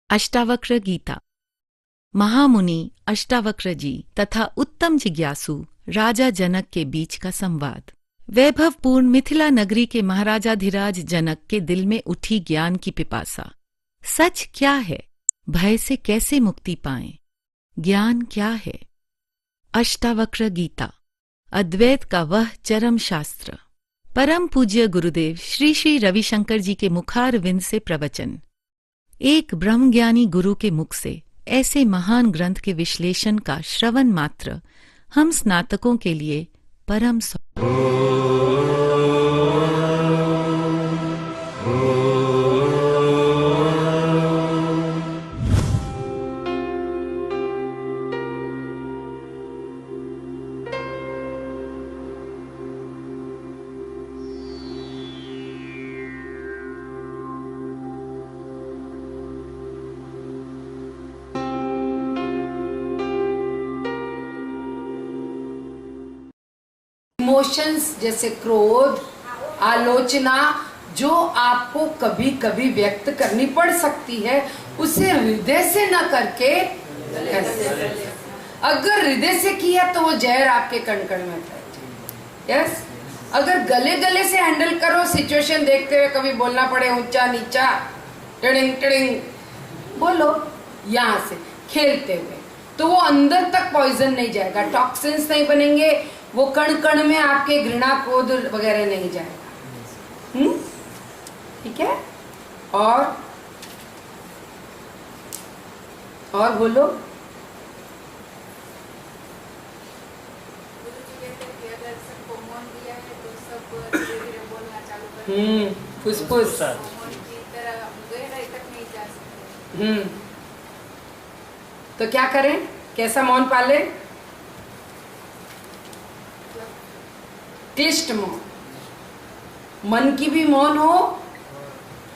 अष्टावक्र गीता। महामुनि अष्टावक्र जी तथा उत्तम जिज्ञासु राजा जनक के बीच का संवाद। वैभवपूर्ण मिथिला नगरी के महाराजाधिराज जनक के दिल में उठी ज्ञान की पिपासा। सच क्या है? भय से कैसे मुक्ति पाएं? ज्ञान क्या है? अष्टावक्र गीता, अद्वैत का वह चरम शास्त्र। परम पूज्य गुरुदेव श्री श्री रविशंकर जी के मुखारविंद से प्रवचन। एक ब्रह्मज्ञानी गुरु के मुख से ऐसे महान ग्रंथ के विश्लेषण का श्रवण मात्र हम स्नातकों के लिए परम इमोशंस जैसे क्रोध, आलोचना जो आपको कभी कभी व्यक्त करनी पड़ सकती है, उसे हृदय से न करके अगर हृदय से किया तो वो जहर आपके कण कण में फैल। यस, अगर गले गले से हैंडल करो, सिचुएशन देखते हुए कभी बोलना पड़े ऊंचा नीचा टिडिंग टिडिंग बोलो यहाँ से खेलते हुए, तो वो अंदर तक पॉइजन नहीं जाएगा, टॉक्सिन्स नहीं बनेंगे, वो कण कण में आपके घृणा क्रोध वगैरह नहीं जाएगा। ठीक है। और बोलो। फुसफुस। तो क्या करें? कैसा मौन पाले? क्लिष्ट मौन, मन की भी मौन हो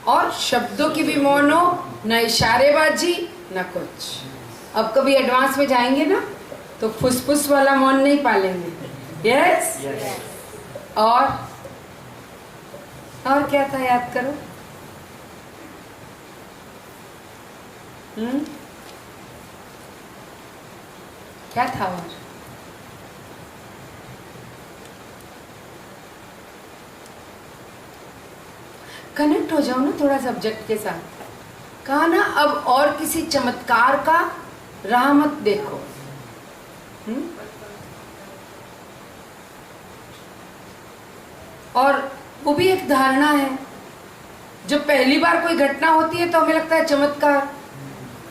और शब्दों की भी मौन हो, न इशारेबाजी न कुछ। अब कभी एडवांस में जाएंगे ना तो फुसफुस वाला मौन नहीं पालेंगे। यस। और क्या था, याद करो। क्या था? और कनेक्ट हो जाओ ना थोड़ा सब्जेक्ट के साथ। कहा ना, अब और किसी चमत्कार का राह मत देखो। और वो भी एक धारणा है। जब पहली बार कोई घटना होती है तो हमें लगता है चमत्कार,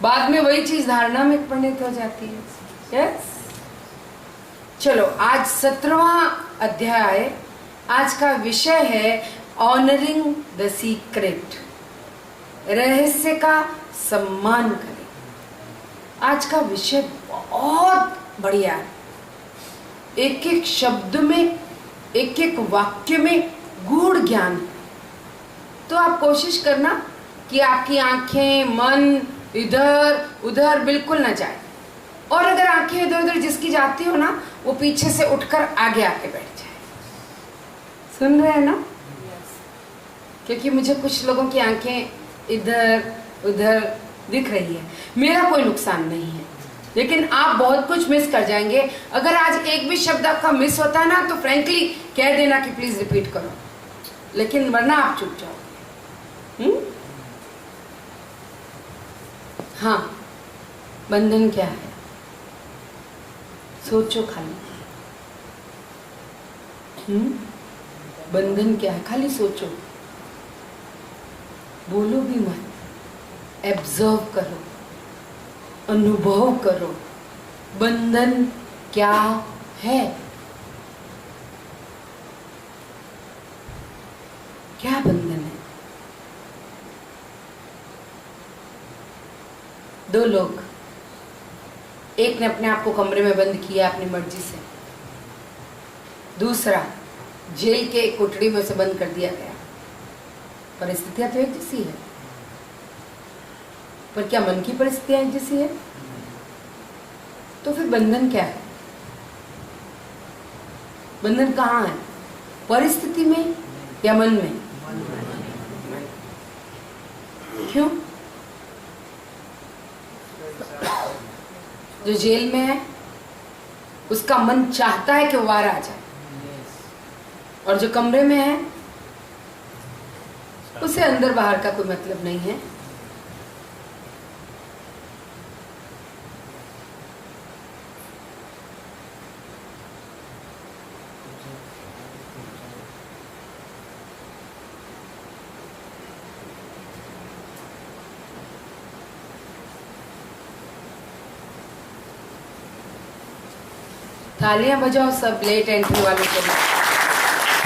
बाद में वही चीज धारणा में परिणत हो जाती है। यस। चलो, आज 17वां अध्याय। आज का विषय है ऑनरिंग द सीक्रेट, रहस्य का सम्मान करें। आज का विषय बहुत बढ़िया है। एक एक शब्द में, एक एक वाक्य में गूढ़ ज्ञान है। तो आप कोशिश करना कि आपकी आंखें, मन इधर उधर बिल्कुल न जाए, और अगर आंखें इधर उधर जिसकी जाती हो ना, वो पीछे से उठकर आगे आके बैठ जाए। सुन रहे हैं ना? क्योंकि मुझे कुछ लोगों की आंखें इधर उधर दिख रही है। मेरा कोई नुकसान नहीं है, लेकिन आप बहुत कुछ मिस कर जाएंगे। अगर आज एक भी शब्द आपका मिस होता है ना, तो फ्रैंकली कह देना कि प्लीज रिपीट करो, लेकिन वरना आप चुप जाओगे। हाँ, बंधन क्या है? सोचो खाली। बंधन क्या है? खाली सोचो, बोलो भी मत। एब्जर्व करो, अनुभव करो। बंधन क्या है? क्या बंधन है? दो लोग, एक ने अपने आप को कमरे में बंद किया अपनी मर्जी से, दूसरा जेल के कोठरी में से बंद कर दिया गया। परिस्थितियां तो एक जैसी है, पर क्या मन की परिस्थितियां एक जैसी है? तो फिर बंधन क्या है? बंधन कहाँ है? परिस्थिति में या मन में? क्यों? जो जेल में है उसका मन चाहता है कि वो बाहर आ जाए, और जो कमरे में है उसे अंदर बाहर का कोई मतलब नहीं है। तालियां बजाओ सब लेट एंट्री वालों के लिए।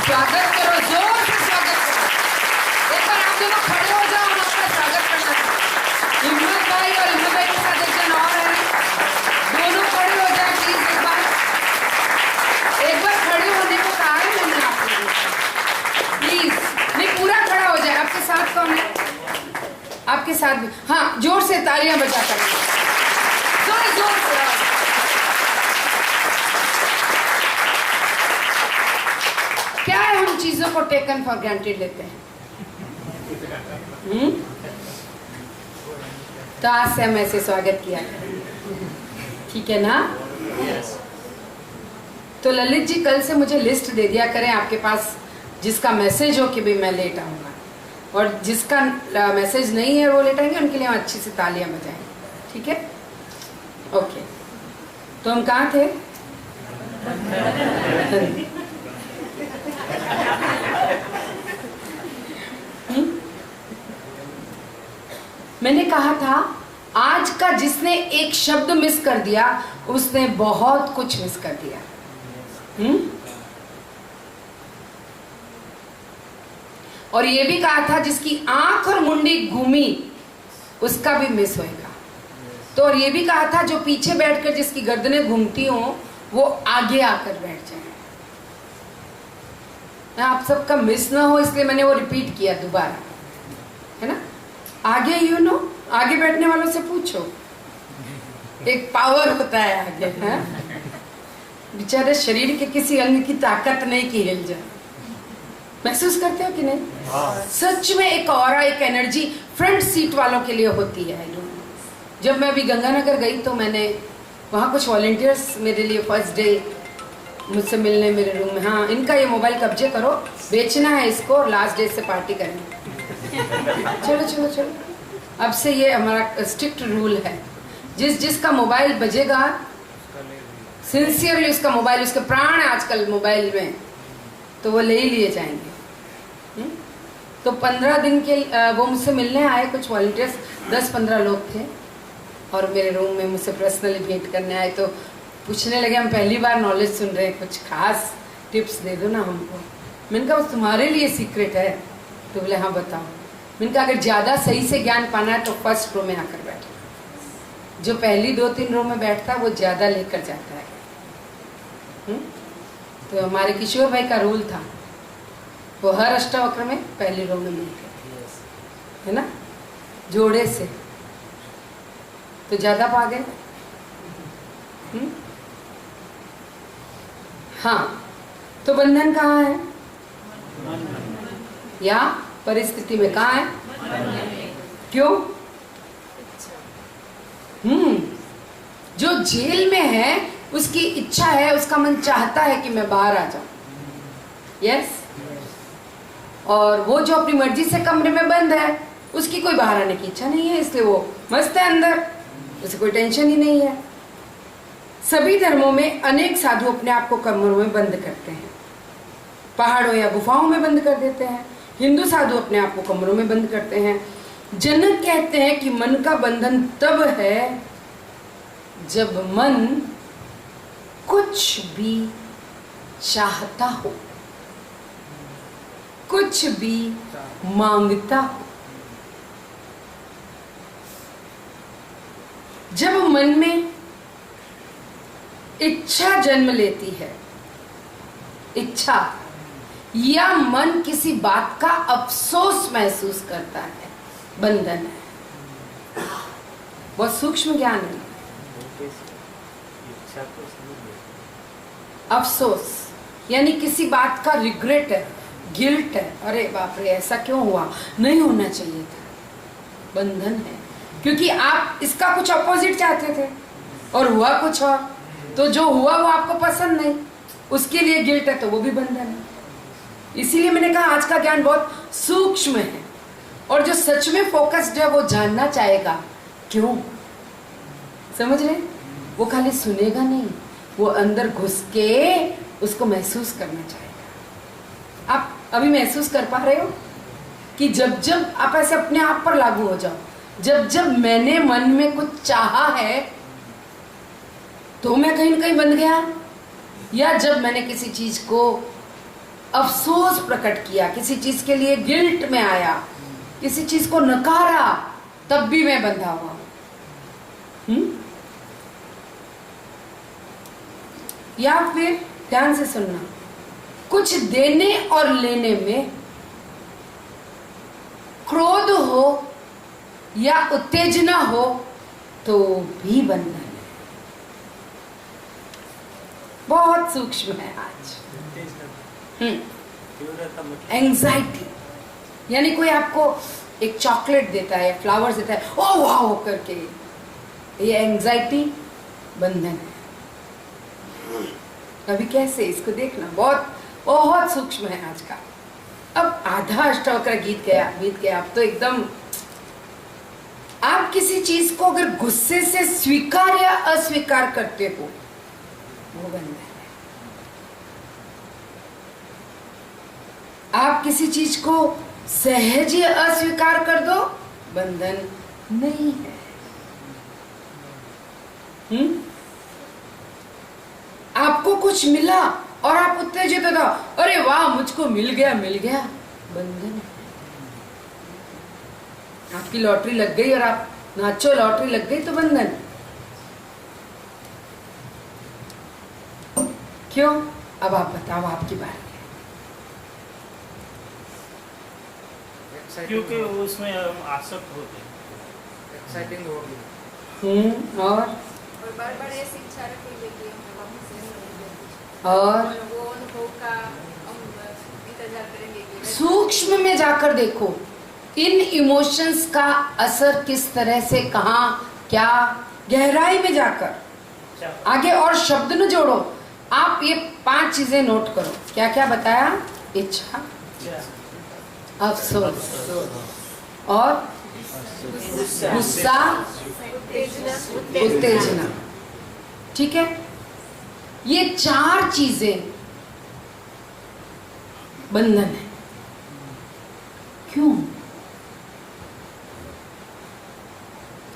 स्वागत करो, जोर से स्वागत करो। एक बार आप दोनों खड़े हो जाओ, हम आपका स्वागत करना है। हिम्मत भाई और हिम्मत भाई के साथ एक जन और है, दोनों खड़े हो जाए प्लीज। एक बार खड़े होने को कहा है मैंने आप लोगों को, प्लीज। नहीं, पूरा खड़ा हो जाए। आपके साथ कौन है? आपके साथ भी? हाँ, जोर से तालियां बजा कर, जोर जोर से। क्या है, हम चीजों को टेकन फॉर ग्रांटेड लेते हैं। तो आज से हम ऐसे स्वागत किया करें, ठीक है ना? तो ललित जी कल से मुझे लिस्ट दे दिया करें आपके पास, जिसका मैसेज हो कि भाई मैं लेट आऊंगा, और जिसका मैसेज नहीं है वो लेट आएंगे, उनके लिए हम अच्छी से तालियां बजाएंगे, ठीक है? ओके, तो हम कहाँ थे? मैंने कहा था आज का जिसने एक शब्द मिस कर दिया उसने बहुत कुछ मिस कर दिया। और ये भी कहा था जिसकी आंख और मुंडी घूमी उसका भी मिस होएगा। तो और ये भी कहा था जो पीछे बैठकर जिसकी गर्दनें घूमती हो वो आगे आकर बैठ जाए। आप सबका मिस ना हो इसलिए मैंने वो रिपीट किया दोबारा, है ना? आगे आगे बैठने वालों से पूछो, एक पावर होता है आगे, है? बेचारे शरीर के किसी अंग की ताकत नहीं कि हिल जाए। महसूस करते हो कि नहीं? सच में एक ऑरा, एक एनर्जी फ्रंट सीट वालों के लिए होती है। जब मैं अभी गंगानगर गई तो मैंने वहाँ कुछ वॉलंटियर्स मेरे लिए फर्स्ट डे मुझसे मिलने मेरे रूम में, हाँ इनका ये मोबाइल कब्जे करो, बेचना है इसको और लास्ट डे से पार्टी करेंगे। चलो चलो चलो, अब से ये हमारा स्ट्रिक्ट रूल है, जिसका मोबाइल बजेगा सिंसियरली, उसका मोबाइल, उसके प्राण है आजकल मोबाइल में, तो वो ले ही लिए जाएंगे। तो 15 दिन के वो मुझसे मिलने आए कुछ वॉलंटियर्स, 10-15 लोग थे, और मेरे रूम में मुझसे पर्सनली भेंट करने आए। तो पूछने लगे हम पहली बार नॉलेज सुन रहे हैं, कुछ खास टिप्स दे दो ना हमको। मैंने कहा तुम्हारे लिए सीक्रेट है? तो बोले हाँ बताओ। मैंने कहा अगर ज़्यादा सही से ज्ञान पाना है तो फर्स्ट रो में आकर बैठो, जो पहली 2-3 रो में बैठता है वो ज़्यादा लेकर जाता है। तो हमारे किशोर भाई का रूल था, वो हर अष्टावक्र में पहली रो में मिलते, है ना, जोड़े से, तो ज़्यादा पा गए। हाँ, तो बंधन कहाँ है? या परिस्थिति में कहाँ है? क्यों? जो जेल में है उसकी इच्छा है, उसका मन चाहता है कि मैं बाहर आ जाऊं। यस। और वो जो अपनी मर्जी से कमरे में बंद है उसकी कोई बाहर आने की इच्छा नहीं है, इसलिए वो मस्त है अंदर, उसे कोई टेंशन ही नहीं है। सभी धर्मों में अनेक साधु अपने आप को कमरों में बंद करते हैं, पहाड़ों या गुफाओं में बंद कर देते हैं। हिंदू साधु अपने आप को कमरों में बंद करते हैं। जनक कहते हैं कि मन का बंधन तब है जब मन कुछ भी चाहता हो, कुछ भी मांगता हो। जब मन में इच्छा जन्म लेती है, इच्छा, या मन किसी बात का अफसोस महसूस करता है, बंधन है। बहुत सूक्ष्म ज्ञान है। अफसोस यानी किसी बात का रिग्रेट है, गिल्ट है, अरे बाप रे ऐसा क्यों हुआ, नहीं होना चाहिए था, बंधन है। क्योंकि आप इसका कुछ अपोजिट चाहते थे और हुआ कुछ और, तो जो हुआ वो आपको पसंद नहीं, उसके लिए गिल्ट है, तो वो भी बंधन है। इसीलिए मैंने कहा आज का ज्ञान बहुत सूक्ष्म है, और जो सच में फोकस्ड है वो जानना चाहेगा क्यों। समझ रहे? वो खाली सुनेगा नहीं, वो अंदर घुस के उसको महसूस करना चाहेगा। आप अभी महसूस कर पा रहे हो कि जब जब आप ऐसे अपने आप पर लागू हो जाओ, जब जब मैंने मन में कुछ चाहा है तो मैं कहीं ना कहीं बंध गया, या जब मैंने किसी चीज को अफसोस प्रकट किया, किसी चीज के लिए गिल्ट में आया, किसी चीज को नकारा, तब भी मैं बंधा हुआ। या फिर ध्यान से सुनना, कुछ देने और लेने में क्रोध हो या उत्तेजना हो तो भी बंधन है। बहुत सूक्ष्म है आज। एंजाइटी, यानी कोई आपको एक चॉकलेट देता है, फ्लावर्स देता है, ओ वाह करके, ये एंजाइटी बंधन है। अभी कैसे इसको देखना, बहुत बहुत सूक्ष्म है आज का। अब आधा अष्टावक्र बीत गया, अब तो एकदम आप किसी चीज को अगर गुस्से से स्वीकार या अस्वीकार करते हो वो बंधन है। आप किसी चीज को सहज या अस्वीकार कर दो, बंधन नहीं है। आपको कुछ मिला और आप उत्तेजित हो, अरे वाह मुझको मिल गया, बंधन है। आपकी लॉटरी लग गई और आप नाचो, लॉटरी लग गई तो बंधन। क्यों? अब आप बताओ, आपकी बात है। क्योंकि उसमें आसक्त होते हैं, एक्साइटिंग हो गई। और बार-बार ऐसी इच्छा रखेंगे कि और वो अनुभव का हम इंतजार करेंगे कि सूक्ष्म में जाकर देखो इन इमोशंस का असर किस तरह से, कहां, क्या, गहराई में जाकर आगे और शब्द न जोड़ो। आप ये 5 चीजें नोट करो। क्या क्या बताया? इच्छा, अफसोस और गुस्सा, उत्तेजना। ठीक है, ये 4 चीजें बंधन है। क्यों?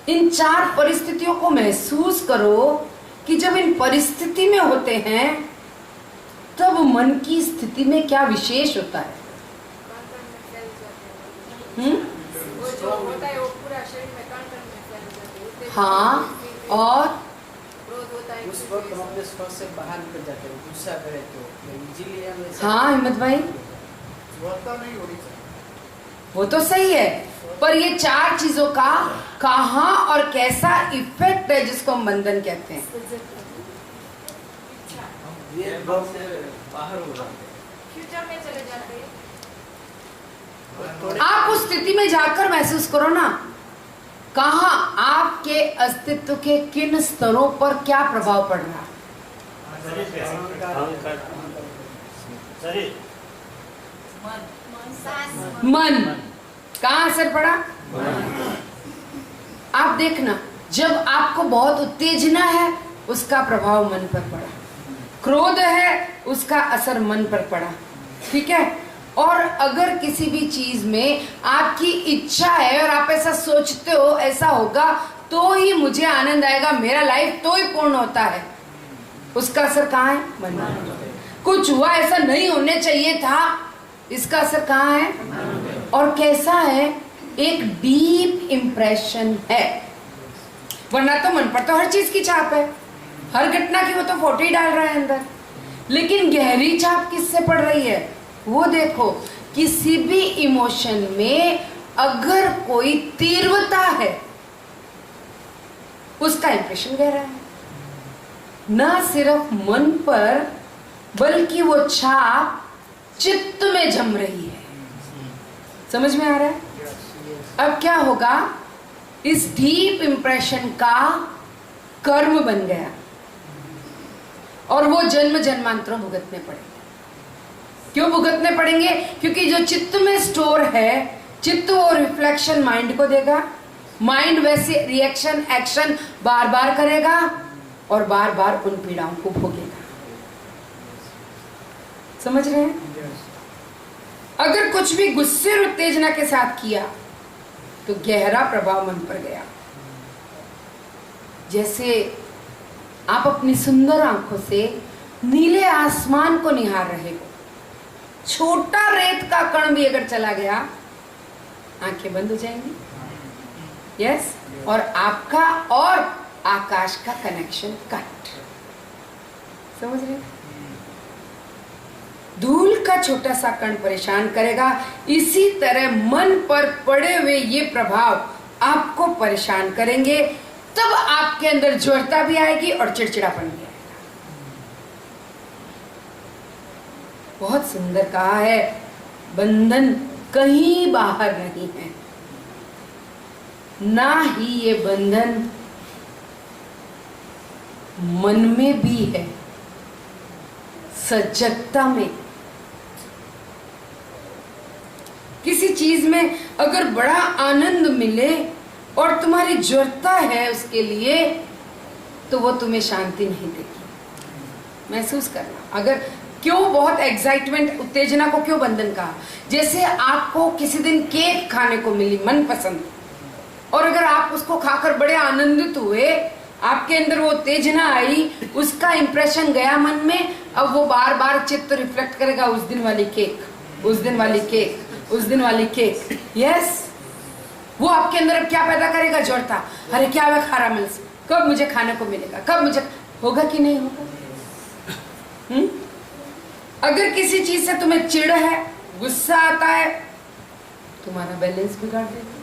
इन 4 परिस्थितियों को महसूस करो कि जब इन परिस्थिति में होते हैं तब मन की स्थिति में क्या विशेष होता है। वो जो होता है वो पूरा शरीर में कण-कण में फैल जाता है। हाँ, और क्रोध होता है, उस वक्त हम अपने स्पर्श से बाहर निकल जाते हैं, गुस्सा करें तो इजीली हम हाँ हिम्मत भाई, वर्ता नहीं होनी चाहिए। वो तो सही है, पर ये 4 चीजों का कहां और कैसा इफेक्ट है जिसको हम बंधन कहते हैं। ये भाव से बाहर हो जाते हैं, फ्यूचर में चले जाते हैं। आप उस स्थिति में जाकर महसूस करो ना, कहां आपके अस्तित्व के किन स्तरों पर क्या प्रभाव पड़ रहा है। मन, कहां असर पड़ा? आप देखना, जब आपको बहुत उत्तेजना है उसका प्रभाव मन पर पड़ा, क्रोध है उसका असर मन पर पड़ा। ठीक है, और अगर किसी भी चीज में आपकी इच्छा है और आप ऐसा सोचते हो ऐसा होगा तो ही मुझे आनंद आएगा, मेरा लाइफ तो ही पूर्ण होता है, उसका असर कहाँ है? मन में। कुछ हुआ ऐसा नहीं होने चाहिए था, इसका असर कहाँ है? और कैसा है? एक डीप इम्प्रेशन है। वरना तो मन पर तो हर चीज की छाप है, हर घटना की वो तो फोटो ही डाल रहा है अंदर, लेकिन गहरी छाप किससे पड़ रही है वो देखो। किसी भी इमोशन में अगर कोई तीव्रता है उसका इंप्रेशन गहरा है, न सिर्फ मन पर बल्कि वो छाप चित्त में जम रही है। समझ में आ रहा है? अब क्या होगा इस डीप इंप्रेशन का कर्म बन गया और वो जन्म जन्मांतरों भुगतने पड़ेंगे। क्यों भुगतने पड़ेंगे? क्योंकि जो चित्त में स्टोर है, चित्त वो रिफ्लेक्शन माइंड को देगा, माइंड वैसे रिएक्शन एक्शन बार बार करेगा और बार बार उन पीड़ाओं को भोगेगा। समझ रहे हैं? अगर कुछ भी गुस्से और उत्तेजना के साथ किया तो गहरा प्रभाव मन पर गया। जैसे आप अपनी सुंदर आंखों से नीले आसमान को निहार रहे हो, छोटा रेत का कण भी अगर चला गया आंखें बंद हो जाएंगी। यस, और आपका और आकाश का कनेक्शन कट। समझ रहे? धूल का छोटा सा कण परेशान करेगा, इसी तरह मन पर पड़े हुए ये प्रभाव आपको परेशान करेंगे। तब आपके अंदर ज्वरता भी आएगी और चिड़चिड़ापन भी आएगा। बहुत सुंदर कहा है, बंधन कहीं बाहर नहीं है, ना ही ये बंधन मन में भी है, सजगता में। किसी चीज में अगर बड़ा आनंद मिले और तुम्हारी जरूरता है उसके लिए, तो वो तुम्हें शांति नहीं देगी। महसूस करना, अगर क्यों बहुत एक्साइटमेंट, उत्तेजना को क्यों बंधन कहा? जैसे आपको किसी दिन केक खाने को मिली मनपसंद, और अगर आप उसको खाकर बड़े आनंदित हुए, आपके अंदर वो उत्तेजना आई, उसका इंप्रेशन गया मन में, अब वो बार बार चित्त रिफ्लेक्ट करेगा उस दिन वाली केक, उस दिन वाली केक, उस दिन वाली केक। यस, वो आपके अंदर अब क्या पैदा करेगा? जोड़ता, अरे क्या मैं खा रहा मिल, कब मुझे खाने को मिलेगा, कब मुझे होगा कि नहीं होगा? अगर किसी चीज से तुम्हें चिढ़ है, गुस्सा आता है, तुम्हारा बैलेंस बिगाड़ देगा।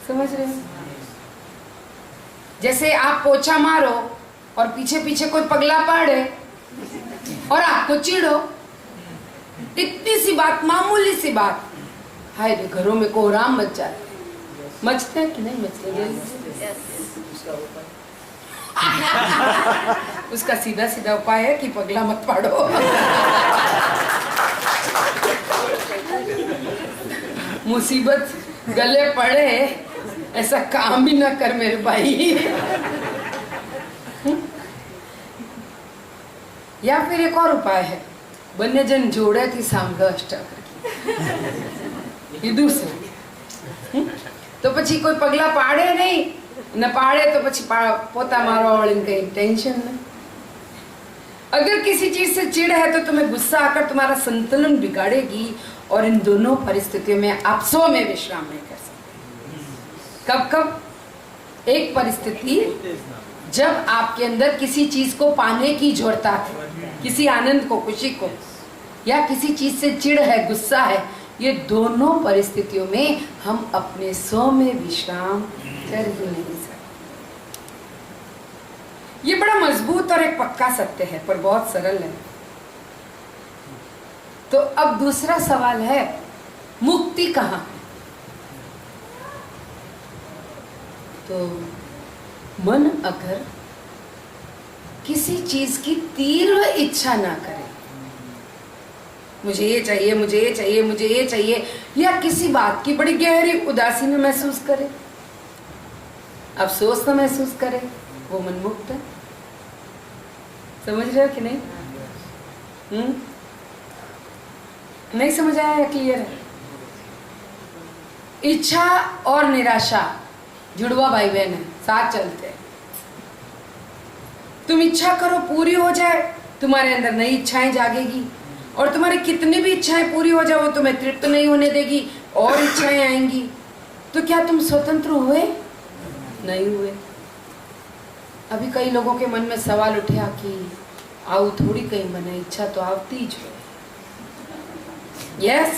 समझ रहे हो? जैसे आप पोछा मारो और पीछे पीछे कोई पगला पाड़े और आपको चिढ़ो, इतनी सी बात, मामूली सी बात, हाय रे, घरों में कोहराम मच जाते हैं। मचते हैं कि नहीं मचते? उसका सीधा सीधा उपाय है कि पगला मत पाड़ो। मुसीबत गले पड़े ऐसा काम भी ना कर मेरे भाई। या फिर एक और उपाय है, બંને જણ જોડેથી સાંભળો અષ્ટાવક્ર એ दूसरा। तो પછી કોઈ પગલા પાડે નહીં, न पाड़े तो પછી પોતા મારો વાળી कहीं टेंशन नहीं। अगर किसी चीज से चिढ़ है तो तुम्हें गुस्सा आकर तुम्हारा संतुलन बिगाड़ेगी और इन दोनों परिस्थितियों में आप 100 में विश्राम नहीं कर सकते। कब कब? एक परिस्थिति जब आपके अंदर किसी चीज को पाने की जरूरत है, किसी आनंद को, खुशी को, या किसी चीज से चिढ़ है, गुस्सा है, ये दोनों परिस्थितियों में हम अपने 100 में विश्राम कर ही नहीं सकते। ये बड़ा मजबूत और एक पक्का सत्य है, पर बहुत सरल है। तो अब दूसरा सवाल है, मुक्ति कहाँ है? तो मन अगर किसी चीज की तीव्र इच्छा ना करे, मुझे ये चाहिए, मुझे ये चाहिए, मुझे ये चाहिए, या किसी बात की बड़ी गहरी उदासी में महसूस करे, अफसोस न महसूस करे, वो मन मुक्त है। समझ रहे हो कि नहीं? नहीं समझ आया? क्लियर है? इच्छा और निराशा जुड़वा भाई बहन है, साथ चलते हैं। तुम इच्छा करो, पूरी हो जाए, तुम्हारे अंदर नई इच्छाएं जागेगी, और तुम्हारी कितनी भी इच्छाएं पूरी हो जाए वो तुम्हें तृप्त नहीं होने देगी, और इच्छाएं आएंगी। तो क्या तुम स्वतंत्र हुए? नहीं हुए। अभी कई लोगों के मन में सवाल उठा कि आओ थोड़ी कहीं बने, इच्छा तो आवती ही है। यस,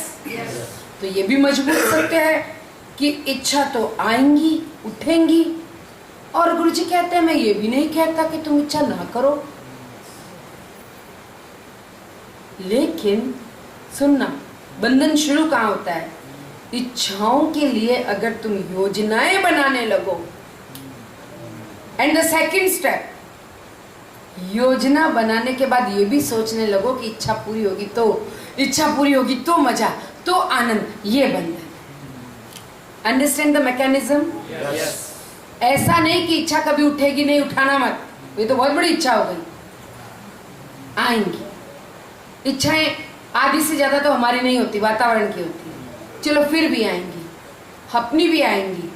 तो ये भी मजबूत सत्य है कि इच्छा तो आएंगी, उठेंगी, और गुरुजी कहते हैं मैं ये भी नहीं कहता कि तुम इच्छा ना करो, लेकिन सुनना, बंधन शुरू कहाँ होता है? इच्छाओं के लिए अगर तुम योजनाएं बनाने लगो, एंड द सेकंड स्टेप, योजना बनाने के बाद ये भी सोचने लगो कि इच्छा पूरी होगी तो मजा, तो आनंद, ये बंधन। Understand the mechanism? ऐसा नहीं कि इच्छा कभी उठेगी नहीं, उठाना मत, ये तो बहुत बड़ी इच्छा हो गई। आएंगी इच्छाएं, आधी से ज्यादा तो हमारी नहीं होती, वातावरण की होती है, चलो फिर भी आएंगी, अपनी भी आएंगी,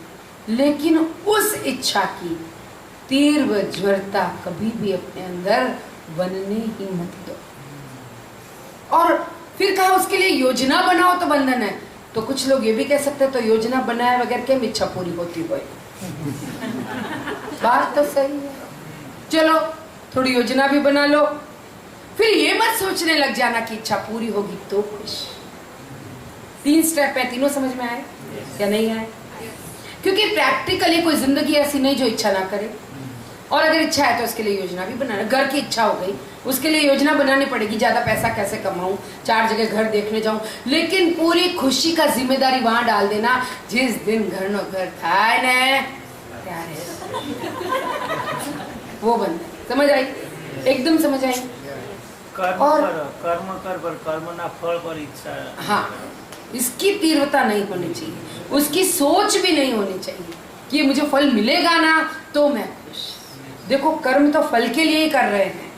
लेकिन उस इच्छा की तीव्र ज्वरता कभी भी अपने अंदर बनने ही मत दो। और फिर कहा उसके लिए योजना बनाओ तो बंधन है। तो कुछ लोग ये भी कह सकते हैं तो योजना बनाए बगैर क्या इच्छा पूरी होती हो? बात तो सही है, चलो थोड़ी योजना भी बना लो, फिर ये मत सोचने लग जाना कि इच्छा पूरी होगी तो खुश। 3 स्टेप है, तीनों समझ में आए या नहीं आए? क्योंकि प्रैक्टिकली कोई जिंदगी ऐसी नहीं जो इच्छा ना करे, और अगर इच्छा है तो उसके लिए योजना भी बनाना। घर की इच्छा हो गई, उसके लिए योजना बनानी पड़ेगी, ज्यादा पैसा कैसे कमाऊं, 4 जगह घर देखने जाऊं, लेकिन पूरी खुशी का जिम्मेदारी वहां डाल देना जिस दिन घर नो घर था ने प्यारे वो बंदा। समझ आई? एकदम समझ आई। कर्म कर पर कर्म ना फल पर इच्छा। हाँ, इसकी तीव्रता नहीं होनी चाहिए, उसकी सोच भी नहीं होनी चाहिए कि मुझे फल मिलेगा ना तो मैं खुश। देखो कर्म तो फल के लिए ही कर रहे हैं,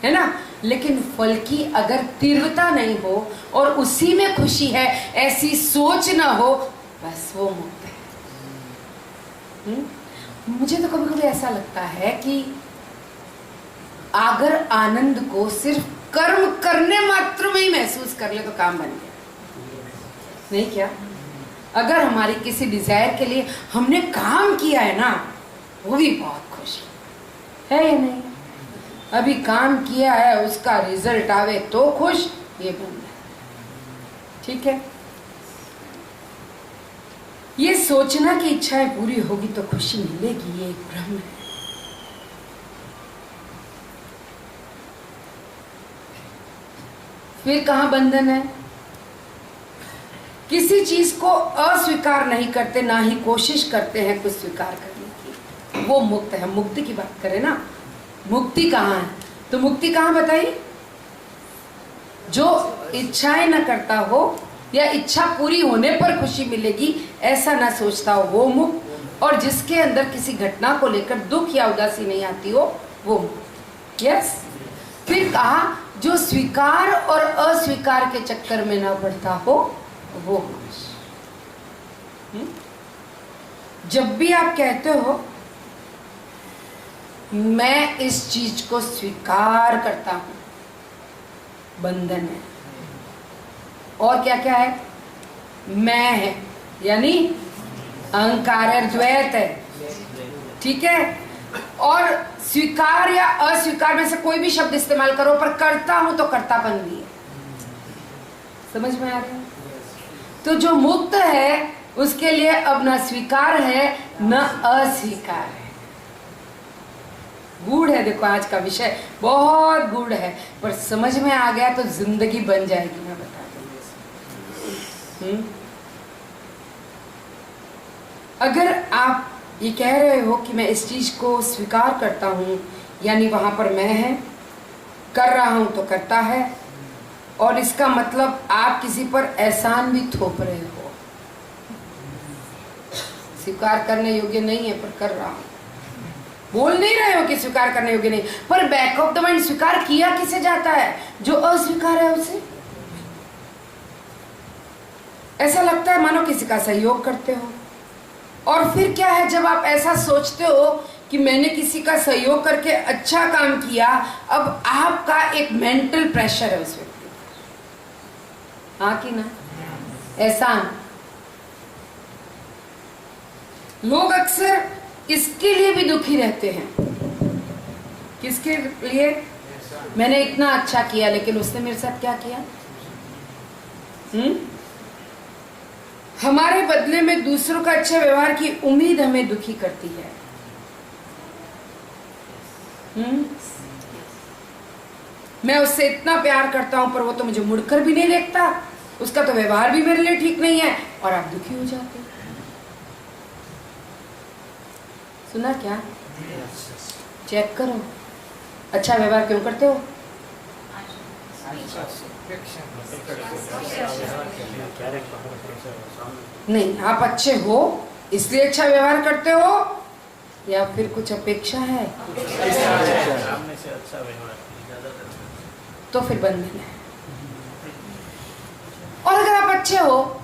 है ना, लेकिन फल की अगर तीव्रता नहीं हो और उसी में खुशी है, ऐसी सोच ना हो, बस वो मुक्त है। मुझे तो कभी कभी ऐसा लगता है कि अगर आनंद को सिर्फ कर्म करने मात्र में ही महसूस कर ले तो काम बन गया, नहीं क्या? अगर हमारी किसी डिजायर के लिए हमने काम किया है ना, वो भी बहुत खुश है या नहीं? अभी काम किया है, उसका रिजल्ट आवे तो खुश, ये बंदा। ठीक है, ये सोचना कि इच्छाएं पूरी होगी तो खुशी मिलेगी, ये एक भ्रम है। फिर कहां बंधन है? किसी चीज को अस्वीकार नहीं करते, ना ही कोशिश करते हैं कुछ स्वीकार करने की, वो मुक्त है। मुक्ति की बात करें ना, मुक्ति कहाँ है? तो मुक्ति कहाँ बताई? जो इच्छाएं न करता हो या इच्छा पूरी होने पर खुशी मिलेगी ऐसा ना सोचता हो, वो मुक्त। और जिसके अंदर किसी घटना को लेकर दुख या उदासी नहीं आती हो, वो मुक्त। यस। फिर कहा जो स्वीकार और अस्वीकार के चक्कर में ना पड़ता हो, वो खुश। जब भी आप कहते हो मैं इस चीज को स्वीकार करता हूं, बंधन है। और क्या क्या है? मैं है, यानी अहंकार है, द्वैत है। ठीक है, और स्वीकार या अस्वीकार में से कोई भी शब्द इस्तेमाल करो, पर करता हूं तो कर्तापन भी है। समझ में आ रहा है? तो जो मुक्त है उसके लिए अब न स्वीकार है न अस्वीकार है। गूढ़ है, देखो आज का विषय बहुत गूढ़ है, पर समझ में आ गया तो जिंदगी बन जाएगी, मैं बता दूं। अगर आप ये कह रहे हो कि मैं इस चीज को स्वीकार करता हूं, यानी वहां पर मैं है, कर रहा हूं तो करता है, और इसका मतलब आप किसी पर एहसान भी थोप रहे हो। स्वीकार करने योग्य नहीं है पर कर रहा हूं, बोल नहीं रहे हो कि स्वीकार करने योग्य नहीं, पर बैक ऑफ द माइंड स्वीकार किया किसे जाता है? जो अस्वीकार है उसे। ऐसा लगता है मानो किसी का सहयोग करते हो। और फिर क्या है, जब आप ऐसा सोचते हो कि मैंने किसी का सहयोग करके अच्छा काम किया, अब आपका एक मेंटल प्रेशर है उस व्यक्ति पर। हाँ कि ना? एहसान। लोग अक्सर इसके लिए भी दुखी रहते हैं। किसके लिए? मैंने इतना अच्छा किया लेकिन उसने मेरे साथ क्या किया? हमारे बदले में दूसरों का अच्छे व्यवहार की उम्मीद हमें दुखी करती है। मैं उससे इतना प्यार करता हूं पर वो तो मुझे मुड़कर भी नहीं देखता, उसका तो व्यवहार भी मेरे लिए ठीक नहीं है, और आप दुखी हो जाते हो। सुना क्या? चेक करो, अच्छा व्यवहार क्यों करते हो? नहीं, आप अच्छे हो इसलिए अच्छा व्यवहार करते हो, या फिर कुछ अपेक्षा है? सामने से अच्छा व्यवहार तो फिर बंधन है। और अगर आप अच्छे हो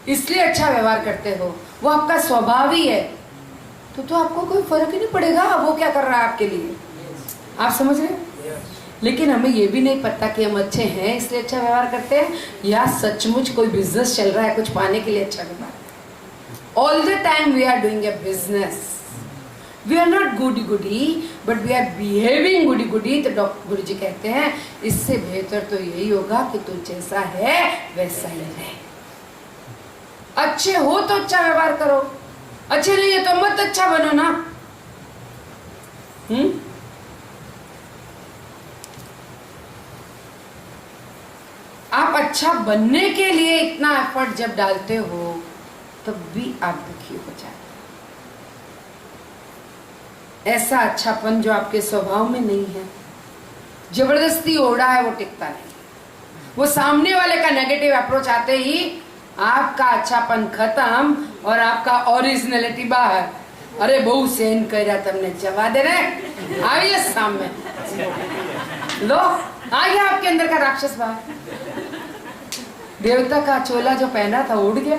इसलिए अच्छा व्यवहार करते हो, वो आपका स्वभाव ही है, तो आपको कोई फर्क ही नहीं पड़ेगा वो क्या कर रहा है आपके लिए। आप समझ रहे हैं? लेकिन हमें ये भी नहीं पता कि हम अच्छे हैं इसलिए अच्छा व्यवहार करते हैं, या सचमुच कोई बिजनेस चल रहा है कुछ पाने के लिए अच्छा व्यवहार। All the time we are doing a business, we are not goody goody but we are behaving goody goody. तो डॉक्टर गुरु जी कहते हैं इससे बेहतर तो यही होगा कि तू जैसा है वैसा ही रहे। अच्छे हो तो अच्छा व्यवहार करो, अच्छे नहीं है तो मत अच्छा बनो ना। आप अच्छा बनने के लिए इतना एफर्ट जब डालते हो तब भी आप दुखी हो जाते। ऐसा अच्छापन जो आपके स्वभाव में नहीं है, जबरदस्ती ओढ़ा है वो टिकता नहीं। वो सामने वाले का नेगेटिव अप्रोच आते ही आपका अच्छापन खत्म और आपका ओरिजिनलिटी बाहर। अरे बहु सेन कर रहा तुमने जवा दे रहे, आइए सामने लो, आ गया आपके अंदर का राक्षस बाहर। देवता का चोला जो पहना था उड़ गया।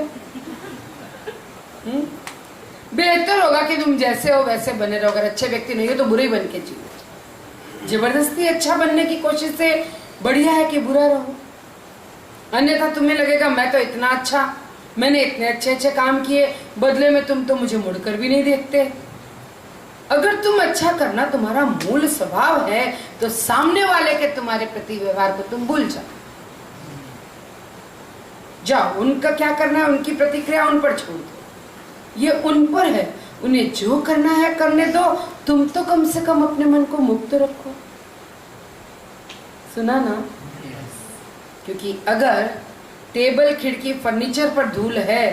बेहतर होगा कि तुम जैसे हो वैसे बने रहो। अगर अच्छे व्यक्ति नहीं हो तो बुरे ही बन के जियो। जबरदस्ती अच्छा बनने की कोशिश से बढ़िया है कि बुरा रहो। अन्यथा तुम्हें लगेगा मैं तो इतना अच्छा, मैंने इतने अच्छे अच्छे काम किए, बदले में तुम तो मुझे मुड़कर भी नहीं देखते। अगर तुम अच्छा करना तुम्हारा मूल स्वभाव है तो सामने वाले के तुम्हारे प्रति व्यवहार को तुम भूल जाओ। उनका क्या करना है, उनकी प्रतिक्रिया उन पर छोड़ दो, ये उन पर है। उन्हें जो करना है करने दो, तुम तो कम से कम अपने मन को मुक्त रखो। सुना ना? क्योंकि अगर टेबल खिड़की फर्नीचर पर धूल है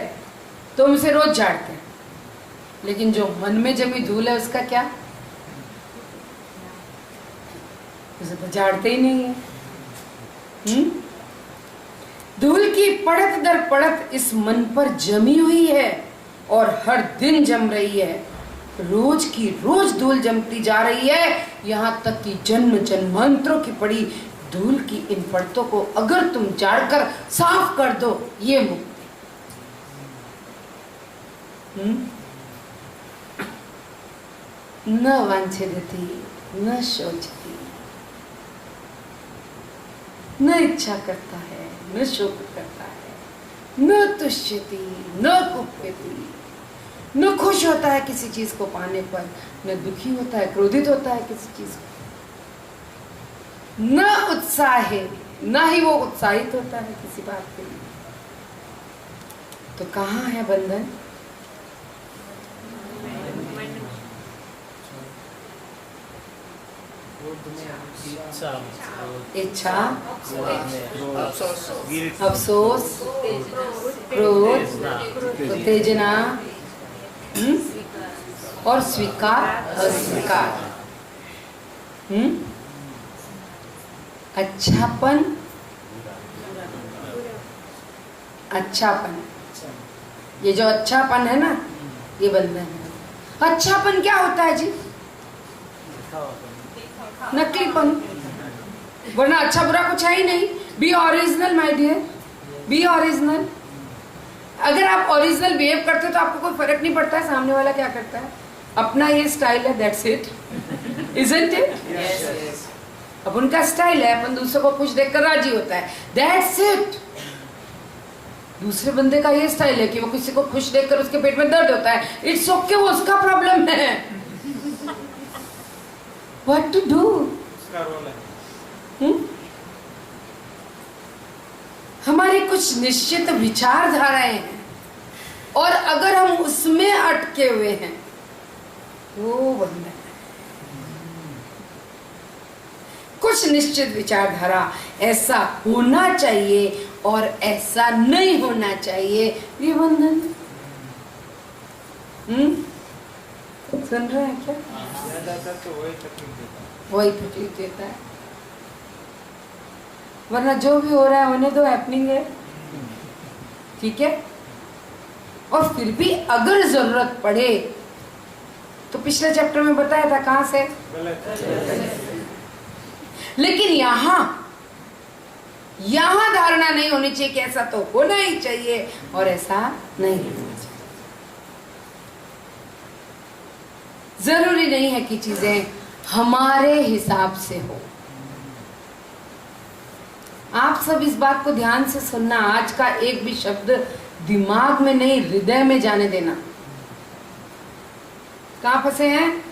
तो हम उसे रोज झाड़ते हैं, लेकिन जो मन में जमी धूल है उसका क्या, उसे तो झाड़ते ही नहीं है। धूल की पड़त दर पड़त इस मन पर जमी हुई है और हर दिन जम रही है। रोज की रोज धूल जमती जा रही है, यहाँ तक कि जन्म जन्मांतरों की पड़ी धूल की इन परतों को अगर तुम झाड़कर साफ कर दो, ये मुक्ति। न वांछिती न शोचती, न इच्छा करता है न शोक करता है, न तुष्यति न कुप्यति, न खुश होता है किसी चीज को पाने पर, न दुखी होता है, क्रोधित होता है किसी चीज को, न उत्साहे, न ही वो उत्साहित होता है किसी बात के लिए। तो कहाँ है बंधन? इच्छा, अफसोस, क्रोध, उत्तेजना और स्वीकार अस्वीकार। अच्छापन, अच्छापन, ये जो अच्छापन है ना, ये बंधन है। अच्छापन क्या होता है जी? नकलीपन, वरना अच्छा बुरा कुछ है ही नहीं। Be original my dear, be original. अगर आप ओरिजिनल बिहेव करते हो तो आपको कोई फर्क नहीं पड़ता है सामने वाला क्या करता है। अपना ये स्टाइल है, दैट्स इट, इजंट इट? अब उनका स्टाइल है, अपन दूसरों को खुश देखकर राजी होता है, दैट्स इट। दूसरे बंदे का ये स्टाइल है कि वो किसी को खुश देखकर उसके पेट में दर्द होता है, इट्स ओके, वो उसका प्रॉब्लम है। What to do? उसका रोल है। हमारी कुछ निश्चित विचारधाराएं हैं और अगर हम उसमें अटके हुए हैं वो बंधन है। कुछ निश्चित विचारधारा, ऐसा होना चाहिए और ऐसा नहीं होना चाहिए, ये बंधन। सुन रहे हैं क्या? ज्यादातर तो वही तकलीफ देता है। वही तकलीफ देता है, वरना जो भी हो रहा है होने दो, हैपनिंग है, ठीक है। और फिर भी अगर जरूरत पड़े तो पिछले चैप्टर में बताया था कहां से, लेकिन यहां धारणा नहीं होनी चाहिए कि ऐसा तो होना ही चाहिए और ऐसा नहीं होना चाहिए। जरूरी नहीं है कि चीजें हमारे हिसाब से हो। आप सब इस बात को ध्यान से सुनना, आज का एक भी शब्द दिमाग में नहीं, हृदय में जाने देना। कहां फंसे हैं?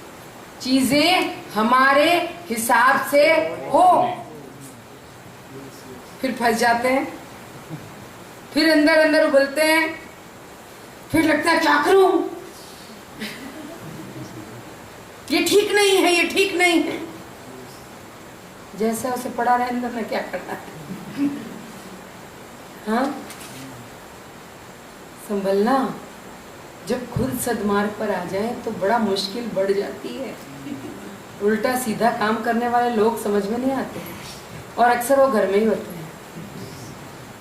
चीजें हमारे हिसाब से हो, फिर फंस जाते हैं, फिर अंदर अंदर उबलते हैं, फिर लगता है क्या करूं, ये ठीक नहीं है, ये ठीक नहीं है। जैसे उसे पड़ा रहे अंदर में, क्या करना है? हाँ, संभलना। जब खुद सदमार्ग पर आ जाए तो बड़ा मुश्किल बढ़ जाती है। उल्टा सीधा काम करने वाले लोग समझ में नहीं आते और अक्सर वो घर में ही होते हैं।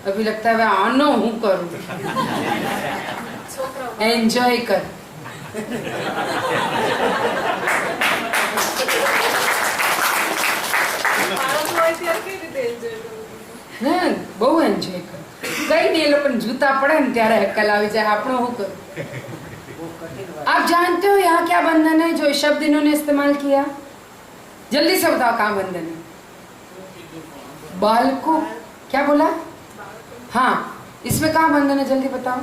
अभी लगता है मैं आना हूं करूं, एंजॉय कर। बहु एंजॉय कर, कई नहीं, लोग जूता पड़े न त्यारे हक्कल आवी जाए, आपनो हूं करूं। आप जानते हो यहाँ क्या बंधन है? जो शब्द इन्होंने इस्तेमाल किया, जल्दी से बताओ कहाँ बंधन है? बाल को क्या बोला? हाँ, इसमें कहाँ बंधन है? जल्दी बताओ।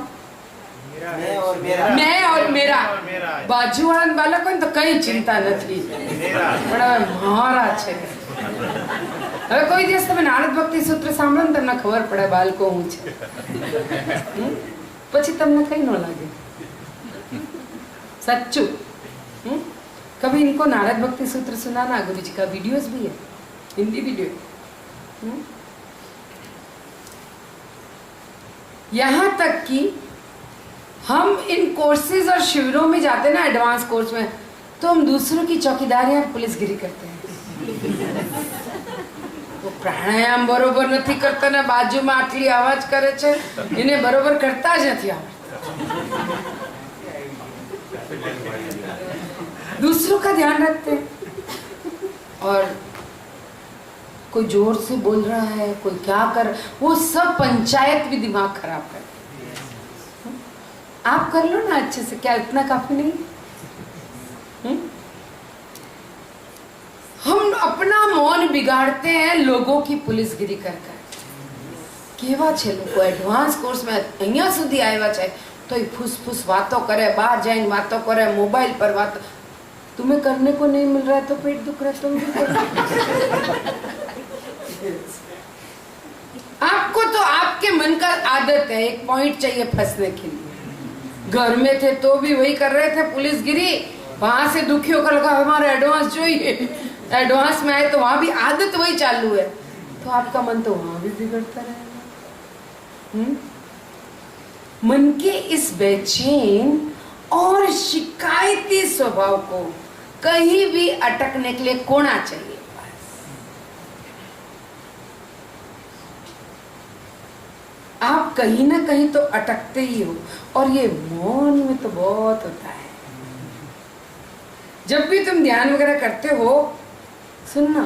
मैं और मेरा, मैं और मेरा। बाजू वाला बालक तो कई चिंता नहीं, बड़ा मारा छे। હવે કોઈ દિવસ તમે નારદ ભક્તિ સૂત્ર સાંભળો ને તમને ખબર પડે બાળકો હું છે, પછી તમને કઈ ન લાગે, सच्चू। कभी इनको नारद भक्ति सूत्र सुनाना, गुरु जी का वीडियोस भी है, हिंदी वीडियो। यहाँ तक कि हम इन कोर्सेज और शिविरों में जाते हैं ना, एडवांस कोर्स में, तो हम दूसरों की चौकीदारी और पुलिसगिरी करते हैं। वो प्राणायाम बरोबर नहीं करता ना, बाजू में आटली आवाज करे छे, इन्हें बरोबर करता ज नहीं आवड़ता। दूसरों का ध्यान रखते हैं और कोई जोर से बोल रहा है, कोई क्या कर, वो सब पंचायत भी दिमाग खराब करती है। आप कर लो ना अच्छे से, क्या इतना काफी नहीं? हम अपना मौन बिगाड़ते हैं लोगों की पुलिसगिरी कर कर। केवा छे लोग एडवांस कोर्स में अहिया सुधी आव्या छे तो ये फुस फुस बातों करे, बाहर जाइन बातों करे, मोबाइल पर बात। तुम्हें करने को नहीं मिल रहा है तो पेट दुख रहा है, तुम भी करो। आपको तो आपके मन का आदत है, एक पॉइंट चाहिए फंसने के लिए। घर में थे तो भी वही कर रहे थे पुलिसगिरी, वहां से दुखी होकर लगा हमारा एडवांस चाहिए, एडवांस में आए तो वहां भी आदत वही चालू है, तो आपका मन तो वहां भी बिगड़ता रहेगा। मन के इस बेचैन और शिकायती स्वभाव को कहीं भी अटकने के लिए कोना चाहिए। आप कहीं ना कहीं तो अटकते ही हो, और ये मौन में तो बहुत होता है। जब भी तुम ध्यान वगैरह करते हो, सुनना,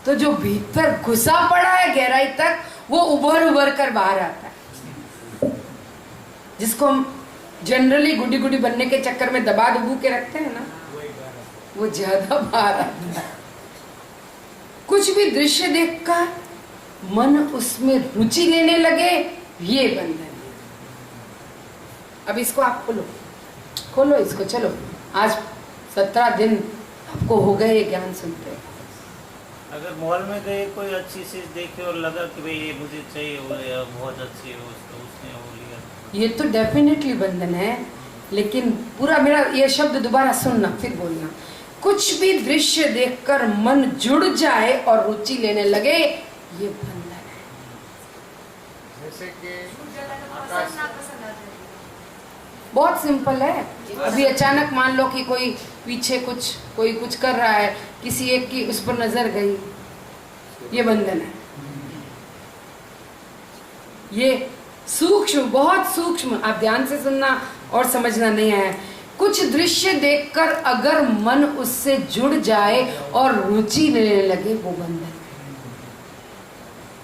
तो जो भीतर घुसा पड़ा है गहराई तक, वो उभर उभर कर बाहर आता है। जिसको हम जनरली गुडी गुडी बनने के चक्कर में दबा दबू के रखते हैं ना, वो ज्यादा बाहर आता है। कुछ भी दृश्य देखकर मन उसमें रुचि लेने लगे, ये बंधन है। अब इसको आप खोलो इसको, चलो आज 17 दिन आपको हो गए ये ज्ञान सुनते। अगर मॉल में गए, कोई अच्छी चीज देखी और लगा कि भाई ये मुझे चाहिए, वो बहुत अच्छी है, उसको उसने वो लिया, ये तो डेफिनेटली बंधन है। लेकिन पूरा मेरा ये शब्द दोबारा सुनना, फिर बोलना। कुछ भी दृश्य देखकर मन जुड़ जाए और रुचि लेने लगे, ये बंधन है। जैसे कि पसंद ना पसंद आ जाए। बहुत सिंपल है। अभी अचानक मान लो कि कोई पीछे कोई कुछ कर रहा है, किसी एक की उस पर नजर गई, ये बंधन है। ये सूक्ष्म, बहुत सूक्ष्म, आप ध्यान से सुनना और समझना नहीं आया। कुछ दृश्य देखकर अगर मन उससे जुड़ जाए और रुचि लेने लगे, वो बंधन है।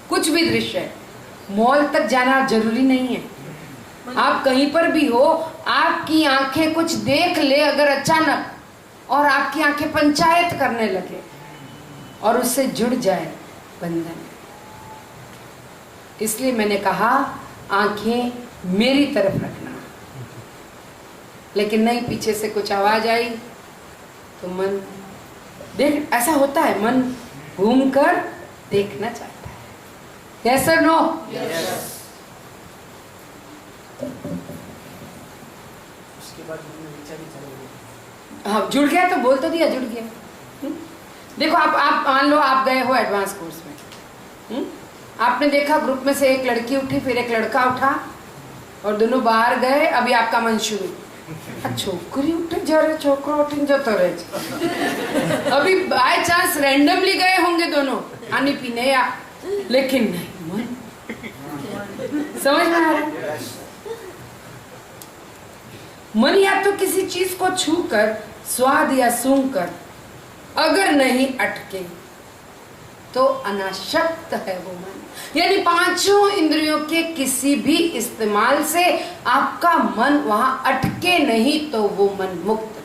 कुछ भी दृश्य है, मॉल तक जाना जरूरी नहीं है, आप कहीं पर भी हो, आपकी आंखें कुछ देख ले अगर अचानक, और आपकी आंखें पंचायत करने लगे और उससे जुड़ जाए, बंधन। इसलिए मैंने कहा आंखें मेरी तरफ रखना, लेकिन नहीं, पीछे से कुछ आवाज आई तो मन देख, ऐसा होता है, मन घूमकर देखना चाहता है। यस और नो? उसके बाद मैंने विचार ही चालू किया। हाँ, जुड़ गया तो बोल तो दिया, जुड़ गया। देखो आप मान लो आप गए हो एडवांस कोर्स में, आपने देखा ग्रुप में से एक लड़की उठी, फिर एक लड़का उठा और दोनों बाहर गए। अभी आपका मन शुरू, छोकरी उठे जा रहे, छोकरा उठे जाता रहे। अभी बाय चांस रैंडमली गए होंगे दोनों खाने पीने, या लेकिन नहीं, मन समझ में आ रहा है? मन या तो किसी चीज को छूकर, स्वाद या सूंघकर अगर नहीं अटके तो अनाशक्त है वो मन। यानी पांचों इंद्रियों के किसी भी इस्तेमाल से आपका मन वहां अटके नहीं तो वो मन मुक्त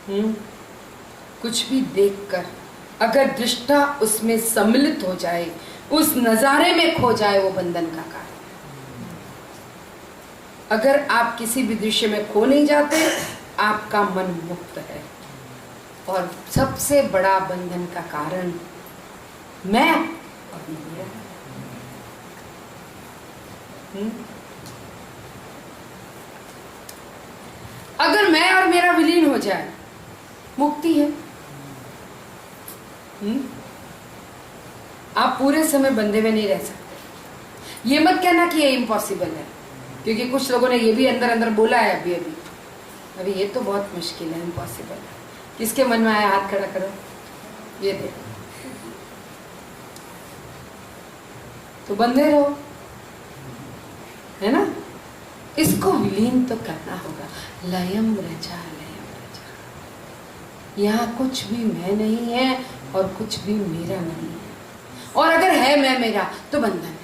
है। कुछ भी देखकर अगर दृष्टा उसमें सम्मिलित हो जाए, उस नजारे में खो जाए, वो बंधन का कारण। अगर आप किसी भी दृश्य में खो नहीं जाते, आपका मन मुक्त है। और सबसे बड़ा बंधन का कारण मैं और मेरा। अगर मैं और मेरा विलीन हो जाए, मुक्ति है। आप पूरे समय बंधे में नहीं रह सकते। ये मत कहना कि ये इम्पॉसिबल है, क्योंकि कुछ लोगों ने ये भी अंदर अंदर बोला है अभी ये तो बहुत मुश्किल है, इम्पॉसिबल है। किसके मन में आया हाथ खड़ा करो, ये देखो। तो बंधे रहो, है ना? इसको विलीन तो करना होगा। लयम रचा, लयम रचा। यहाँ कुछ भी मैं नहीं है और कुछ भी मेरा नहीं है। और अगर है मैं मेरा तो बंधन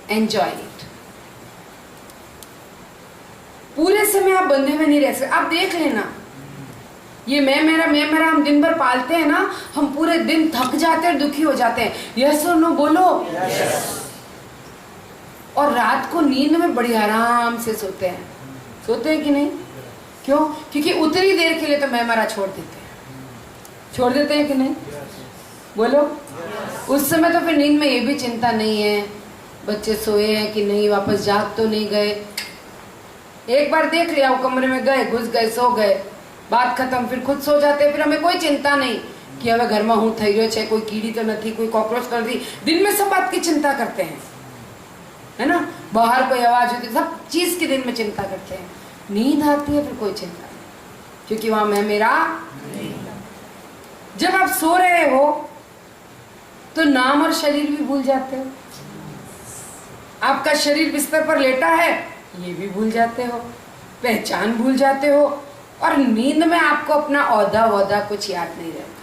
है। Enjoy it. पूरे समय आप बंधे में नहीं रह सकते। आप देख लेना, ये मैं मेरा हम दिन भर पालते हैं ना, हम पूरे दिन थक जाते हैं, दुखी हो जाते हैं। यस और नो बोलो। yes. और रात को नींद में बड़ी आराम से सोते हैं कि नहीं? क्यों? क्योंकि उतनी देर के लिए तो मैं मेरा छोड़ देते हैं कि नहीं? बोलो। उस समय तो फिर नींद में ये भी चिंता नहीं है, बच्चे सोए हैं कि नहीं, वापस जाग तो नहीं गए। एक बार देख लिया, वो कमरे में गए, घुस गए, सो गए, बात खत्म, फिर खुद सो जाते हैं। फिर हमें कोई चिंता नहीं कि हमें घर में हूँ थई रह्यो छे, कोई कीड़ी तो नहीं, कोई कॉकरोच तो नहीं। दिन में सब बात की चिंता करते हैं, है ना? बाहर कोई आवाज होती है, सब चीज के दिन में चिंता करते हैं। नींद आती है फिर कोई चिंता नहीं, क्योंकि वहां मैं मेरा नहीं। जब आप सो रहे हो तो नाम और शरीर भी भूल जाते हो। आपका शरीर बिस्तर पर लेटा है, ये भी भूल जाते हो, पहचान भूल जाते हो। और नींद में आपको अपना औहदा कुछ याद नहीं रहता।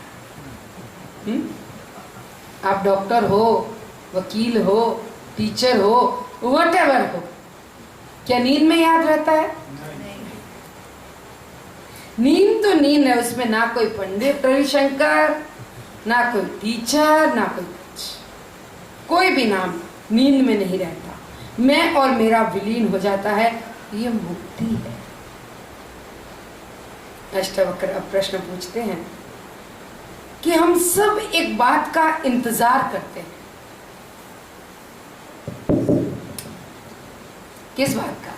आप डॉक्टर हो, वकील हो, टीचर हो, व्हाटएवर हो, क्या नींद में याद रहता है? नींद तो नींद है, उसमें ना कोई पंडित रविशंकर, ना कोई टीचर, ना कोई कुछ, कोई भी नाम नींद में नहीं रहता। मैं और मेरा विलीन हो जाता है, ये मुक्ति है। अष्टावक्र अब प्रश्न पूछते हैं कि हम सब एक बात का इंतजार करते हैं। किस बात का?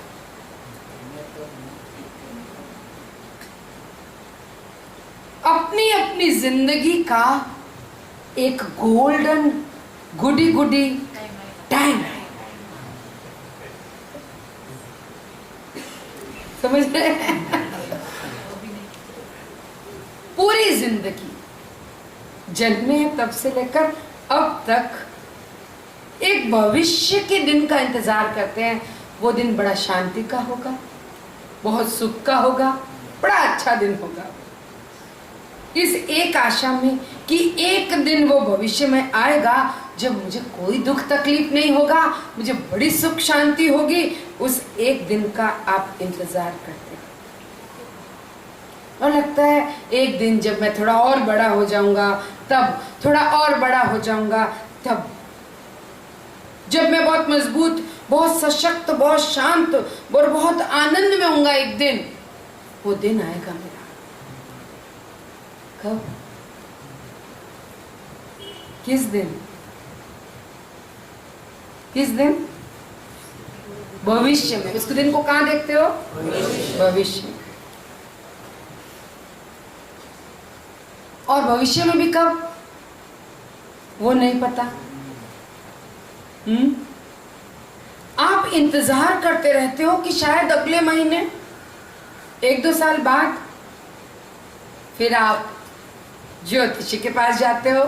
अपनी अपनी जिंदगी का एक गोल्डन गुडी गुडी टाइम, समझ रहे हैं? पूरी जिंदगी जन्मे तब से लेकर अब तक एक भविष्य के दिन का इंतजार करते हैं। वो दिन बड़ा शांति का होगा, बहुत सुख का होगा, बड़ा अच्छा दिन होगा। इस एक आशा में कि एक दिन वो भविष्य में आएगा जब मुझे कोई दुख तकलीफ नहीं होगा, मुझे बड़ी सुख शांति होगी। उस एक दिन का आप इंतजार करते हैं और लगता है एक दिन जब मैं थोड़ा और बड़ा हो जाऊंगा, तब थोड़ा और बड़ा हो जाऊंगा, तब जब मैं बहुत मजबूत, बहुत सशक्त, बहुत शांत और बहुत आनंद में होऊंगा, एक दिन वो दिन आएगा मेरा। कब? किस दिन? किस दिन? भविष्य में। उसके दिन को कहां देखते हो? भविष्य में। और भविष्य में भी कब? वो नहीं पता। आप इंतजार करते रहते हो कि शायद अगले महीने, 1-2 साल बाद फिर आप ज्योतिषी के पास जाते हो,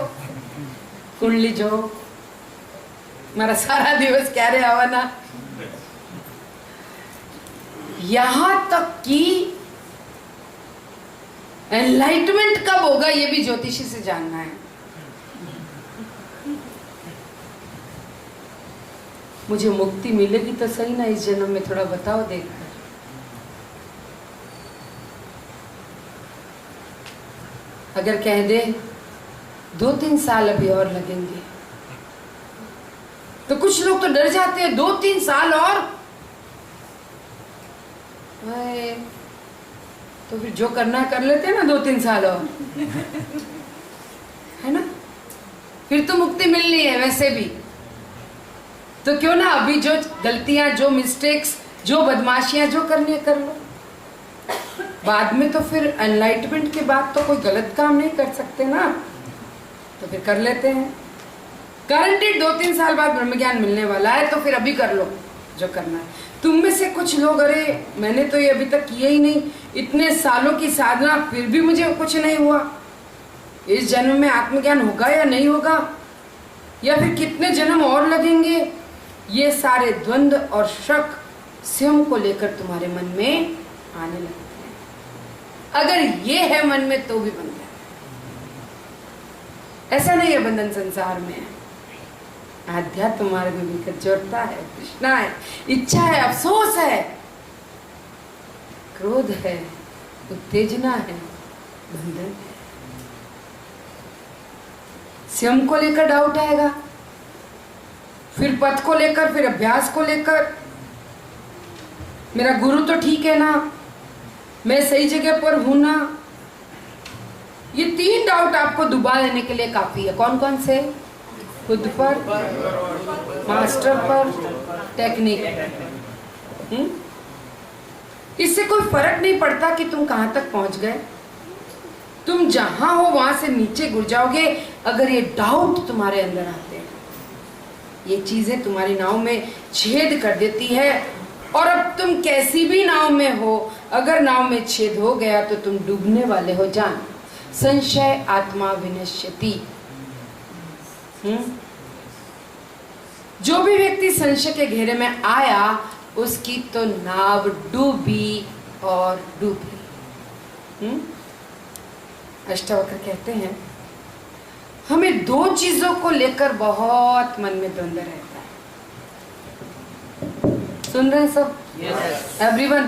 कुंडली जो मेरा सारा दिवस क्या रहे हवा ना, यहां तक कि एनलाइटमेंट कब होगा ये भी ज्योतिषी से जानना है। मुझे मुक्ति मिलेगी तो सही ना इस जन्म में, थोड़ा बताओ देखकर। अगर कह दे 2-3 साल अभी और लगेंगे, तो कुछ लोग तो डर जाते हैं। 2-3 साल और, तो फिर जो करना कर लेते हैं ना 2-3 साल और, है ना? फिर तो मुक्ति मिलनी है वैसे भी, तो क्यों ना अभी जो गलतियां, जो मिस्टेक्स, जो बदमाशियां जो करनी है कर लो। बाद में तो फिर एनलाइटमेंट के बाद तो कोई गलत काम नहीं कर सकते ना, तो फिर कर लेते हैं। गारंटेड 2-3 साल बाद ब्रह्म ज्ञान मिलने वाला है, तो फिर अभी कर लो जो करना है। तुम में से कुछ लोग, अरे मैंने तो ये अभी तक किया ही नहीं, इतने सालों की साधना फिर भी मुझे कुछ नहीं हुआ, इस जन्म में आत्मज्ञान होगा या नहीं होगा, या फिर कितने जन्म और लगेंगे। ये सारे द्वंद्व और शक स्वयं को लेकर तुम्हारे मन में आने लगते हैं। अगर ये है मन में तो भी बंधन, ऐसा नहीं है बंधन संसार में है। आध्यात्म मार्ग में जोड़ता है, कृष्णा है, इच्छा है, अफसोस है, क्रोध है, उत्तेजना है, बंधन है। स्वयं को लेकर डाउट आएगा, फिर पथ को लेकर, फिर अभ्यास को लेकर, मेरा गुरु तो ठीक है ना, मैं सही जगह पर हूं ना। ये 3 डाउट आपको डुबा लेने के लिए काफी है। कौन कौन से? खुद पर, मास्टर पर, टेक्निक। इससे कोई फर्क नहीं पड़ता कि तुम कहां तक पहुंच गए, तुम जहां हो वहां से नीचे गिर जाओगे अगर ये डाउट तुम्हारे अंदर आते हैं। ये चीजें तुम्हारी नाव में छेद कर देती है, और अब तुम कैसी भी नाव में हो, अगर नाव में छेद हो गया तो तुम डूबने वाले हो। जान, संशय आत्मा विनश्यति। जो भी व्यक्ति संशय के घेरे में आया उसकी तो नाव डूबी और डूबी। अष्टावक्र कहते हैं हमें 2 चीजों को लेकर बहुत मन में द्वंद्व रहता है। सुन रहे हैं सब? एवरीवन?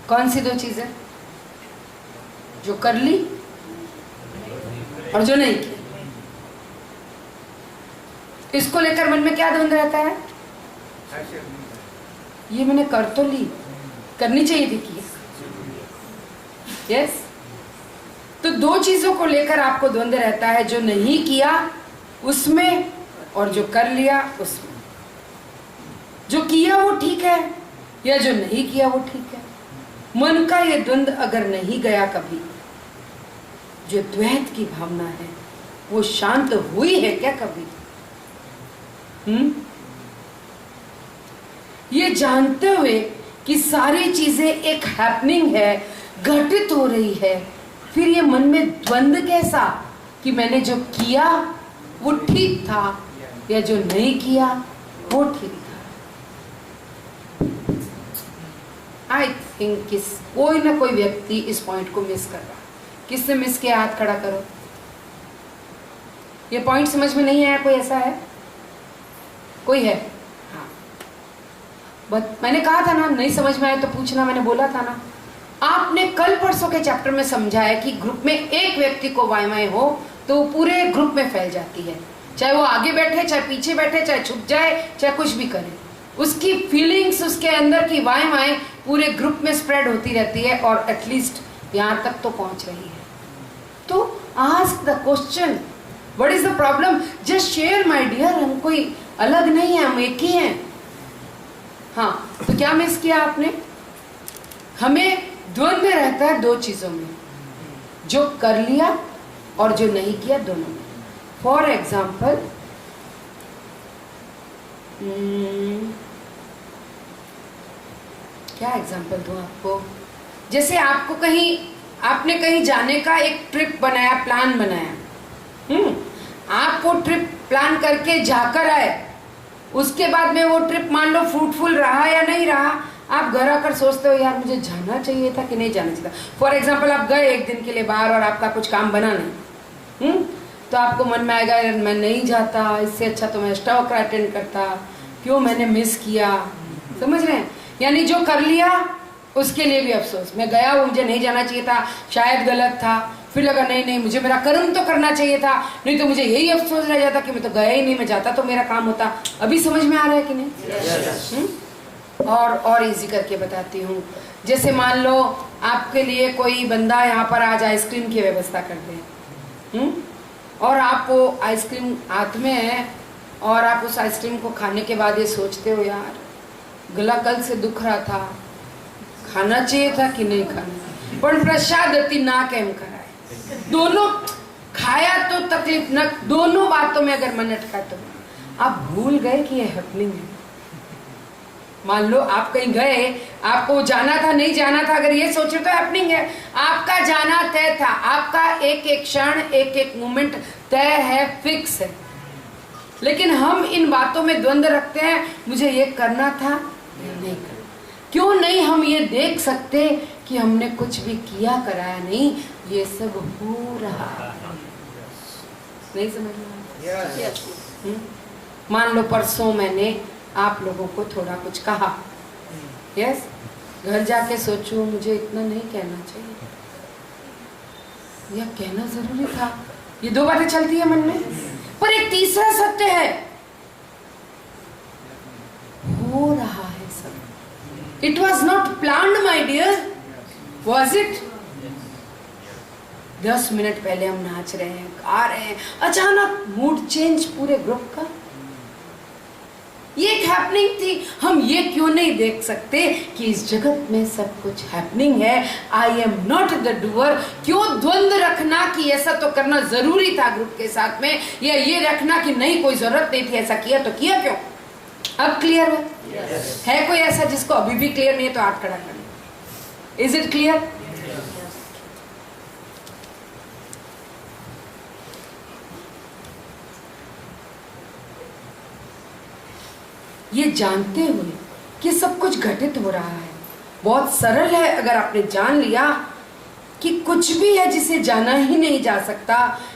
कौन सी 2 चीजें? जो कर ली और जो नहीं की। इसको लेकर मन में क्या द्वंद्व रहता है? ये मैंने कर तो ली, करनी चाहिए थी कि। यस, तो 2 चीजों को लेकर आपको द्वंद्व रहता है, जो नहीं किया उसमें और जो कर लिया उसमें। जो किया वो ठीक है या जो नहीं किया वो ठीक है। मन का ये द्वंद्व अगर नहीं गया कभी, जो द्वैत की भावना है वो शांत हुई है क्या कभी? ये जानते हुए कि सारी चीजें एक हैपनिंग है, घटित हो रही है, फिर ये मन में द्वंद कैसा कि मैंने जो किया वो ठीक था या जो नहीं किया वो ठीक था? आई थिंक कोई ना कोई व्यक्ति इस पॉइंट को मिस कर रहा है। किसने मिस किया? हाथ खड़ा करो। ये पॉइंट समझ में नहीं आया? कोई ऐसा है? कोई है? हाँ, मैंने कहा था ना, नहीं समझ में आया तो पूछना, मैंने बोला था ना। आपने कल परसों के चैप्टर में समझा है कि ग्रुप में एक व्यक्ति को वायवाएं हो तो वो पूरे ग्रुप में फैल जाती है, चाहे वो आगे बैठे, चाहे पीछे बैठे, चाहे छुप जाए, चाहे कुछ भी करे, उसकी फीलिंग्स, उसके अंदर की वायवाएं पूरे ग्रुप में स्प्रेड होती रहती है और एटलीस्ट यहाँ तक तो पहुंच रही है। तो ask the question, what is the problem? Just share my dear, हम कोई अलग नहीं है, हम एक ही हैं। हाँ, तो क्या मिस किया आपने? हमें द्वंद्व रहता है दो चीजों में, जो कर लिया और जो नहीं किया, दोनों में। फॉर एग्जाम्पल, क्या एग्जाम्पल दूं आपको? जैसे आपको आपने कहीं जाने का एक ट्रिप बनाया, प्लान बनाया, आप वो ट्रिप प्लान करके जाकर आए, उसके बाद में वो ट्रिप मान लो फ्रूटफुल रहा या नहीं रहा, आप घर आकर सोचते हो यार मुझे जाना चाहिए था कि नहीं जाना चाहिए था। फॉर एग्जाम्पल, आप गए एक दिन के लिए बाहर और आपका कुछ काम बना नहीं, तो आपको मन में आएगा यार मैं नहीं जाता, इससे अच्छा तो मैं अष्टावक्र अटेंड करता, क्यों मैंने मिस किया। समझ रहे हैं? यानी जो कर लिया उसके लिए भी अफसोस, मैं गया वो मुझे नहीं जाना चाहिए था, शायद गलत था, फिर लगा नहीं मुझे मेरा कर्म तो करना चाहिए था, नहीं तो मुझे यही अफसोस रह जाता कि मैं तो गया ही नहीं, मैं जाता तो मेरा काम होता। अभी समझ में आ रहा है कि नहीं? और इजी करके बताती हूँ। जैसे मान लो आपके लिए कोई बंदा यहाँ पर आज आइसक्रीम की व्यवस्था कर दे, और आप वो आइसक्रीम हाथ में है और आप उस आइसक्रीम को खाने के बाद ये सोचते हो यार गला कल से दुख रहा था, खाना चाहिए था कि नहीं खाना, पर प्रसाद अति ना कैम कराए। दोनों खाया तो तकलीफ न, दोनों बातों में अगर मन अटका तो आप भूल गए कि ये हैपनिंग है। मान लो आप कहीं गए, आपको जाना था नहीं जाना था, अगर ये सोचे तो हैपनिंग है। आपका जाना तय था, आपका एक एक क्षण, एक एक मोमेंट तय है, फिक्स है। लेकिन हम इन बातों में द्वंद्व रखते हैं, मुझे ये करना था या नहीं करना। क्यों नहीं हम ये देख सकते कि हमने कुछ भी किया कराया नहीं, ये सब हो रहा है। नहीं समझ में? मान लो परसों मैंने आप लोगों को थोड़ा कुछ कहा, यस, घर जाके सोचूं मुझे इतना नहीं कहना चाहिए या कहना जरूरी था। ये दो बातें चलती है मन में, पर एक तीसरा सत्य है, हो रहा है सब। It was not planned my dear, was it? 10 minute पहले हम नाच रहे हैं, गा रहे हैं, अचानक मूड चेंज पूरे ग्रुप का। ये एक हैपनिंग थी। हम ये क्यों नहीं देख सकते कि इस जगत में सब कुछ हैपनिंग है, I am not the doer. क्यों द्वंद्व रखना कि ऐसा तो करना जरूरी था ग्रुप के साथ में, या ये रखना कि नहीं कोई जरूरत नहीं थी, ऐसा किया तो किया क्यों? अब क्लियर है? है कोई ऐसा जिसको अभी भी क्लियर नहीं है तो हाथ खड़ा करना। Is it clear? ये जानते हुए कि सब कुछ घटित हो रहा है, बहुत सरल है अगर आपने जान लिया कि कुछ भी है जिसे जाना ही नहीं जा सकता,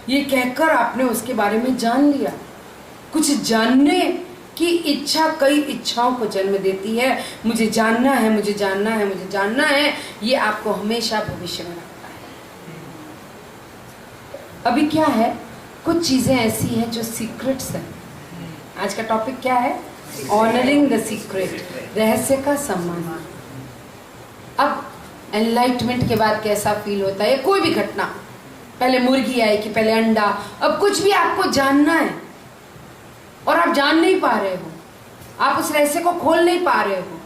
ये कहकर आपने उसके बारे में जान लिया। कुछ जानने की इच्छा कई इच्छाओं को जन्म देती है। मुझे जानना है, मुझे जानना है, मुझे जानना है, ये आपको हमेशा भविष्य में रखता है। अभी क्या है, कुछ चीजें ऐसी हैं जो सीक्रेट्स हैं। आज का टॉपिक क्या है? ऑनरिंग द सीक्रेट, रहस्य का सम्मान। अब एनलाइटमेंट के बाद कैसा फील होता है, कोई भी घटना, पहले मुर्गी आई कि पहले अंडा, अब कुछ भी आपको जानना है और आप जान नहीं पा रहे हो, आप उस रहस्य को खोल नहीं पा रहे हो,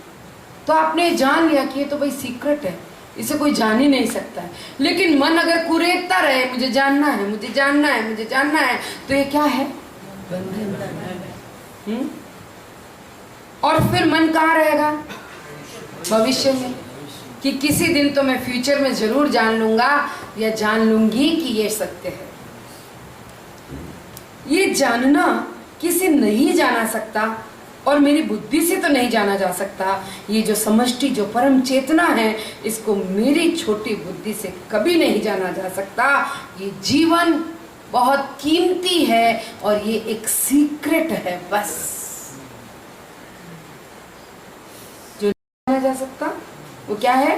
तो आपने जान लिया कि ये तो भाई सीक्रेट है, इसे कोई जान ही नहीं सकता है। लेकिन मन अगर कुरेदता रहे, मुझे जानना है, मुझे जानना है, मुझे जानना है, तो ये क्या है? बंधन। और फिर मन कहाँ रहेगा? भविष्य में, कि किसी दिन तो मैं फ्यूचर में जरूर जान लूंगा या जान लूंगी कि ये सत्य है। ये जानना किसी नहीं जाना सकता और मेरी बुद्धि से तो नहीं जाना जा सकता। ये जो समष्टि, जो परम चेतना है, इसको मेरी छोटी बुद्धि से कभी नहीं जाना जा सकता। ये जीवन बहुत कीमती है और ये एक सीक्रेट है बस, जो नहीं जाना जा सकता। वो क्या है?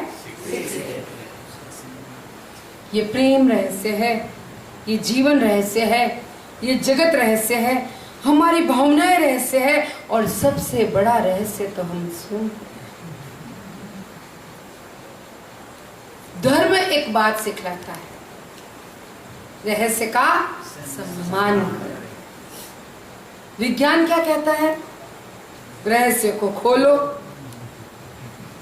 ये प्रेम रहस्य है, ये जीवन रहस्य है, ये जगत रहस्य है, हमारी भावनाएं रहस्य है, और सबसे बड़ा रहस्य तो हम स्वयं। धर्म एक बात सिखलाता है, रहस्य का सम्मान करो। विज्ञान क्या कहता है? रहस्य को खोलो,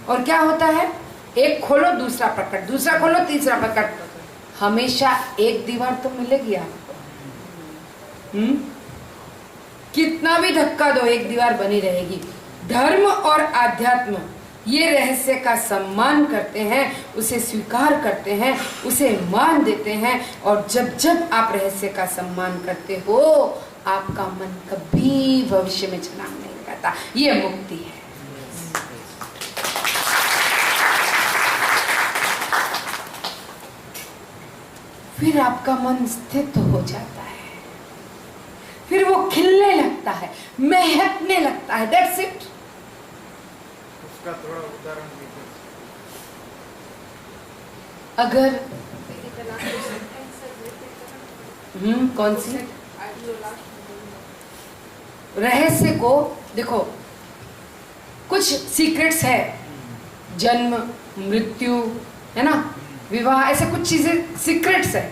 और क्या होता है? एक खोलो दूसरा प्रकट, दूसरा खोलो तीसरा प्रकट। हमेशा एक दीवार तो मिलेगी आपको। कितना भी धक्का दो, एक दीवार बनी रहेगी। धर्म और आध्यात्म ये रहस्य का सम्मान करते हैं, उसे स्वीकार करते हैं, उसे मान देते हैं। और जब जब आप रहस्य का सम्मान करते हो, आपका मन कभी भविष्य में छलांग नहीं लगाता। ये मुक्ति है। फिर आपका मन स्थित हो जाता है, फिर वो खिलने लगता है, महकने लगता है। That's it. उसका थोड़ा उदाहरण दीजिए। अगर कौन सी? रहस्य को देखो, कुछ सीक्रेट्स है, जन्म, मृत्यु, है ना, विवाह, ऐसे कुछ चीजें सीक्रेट्स है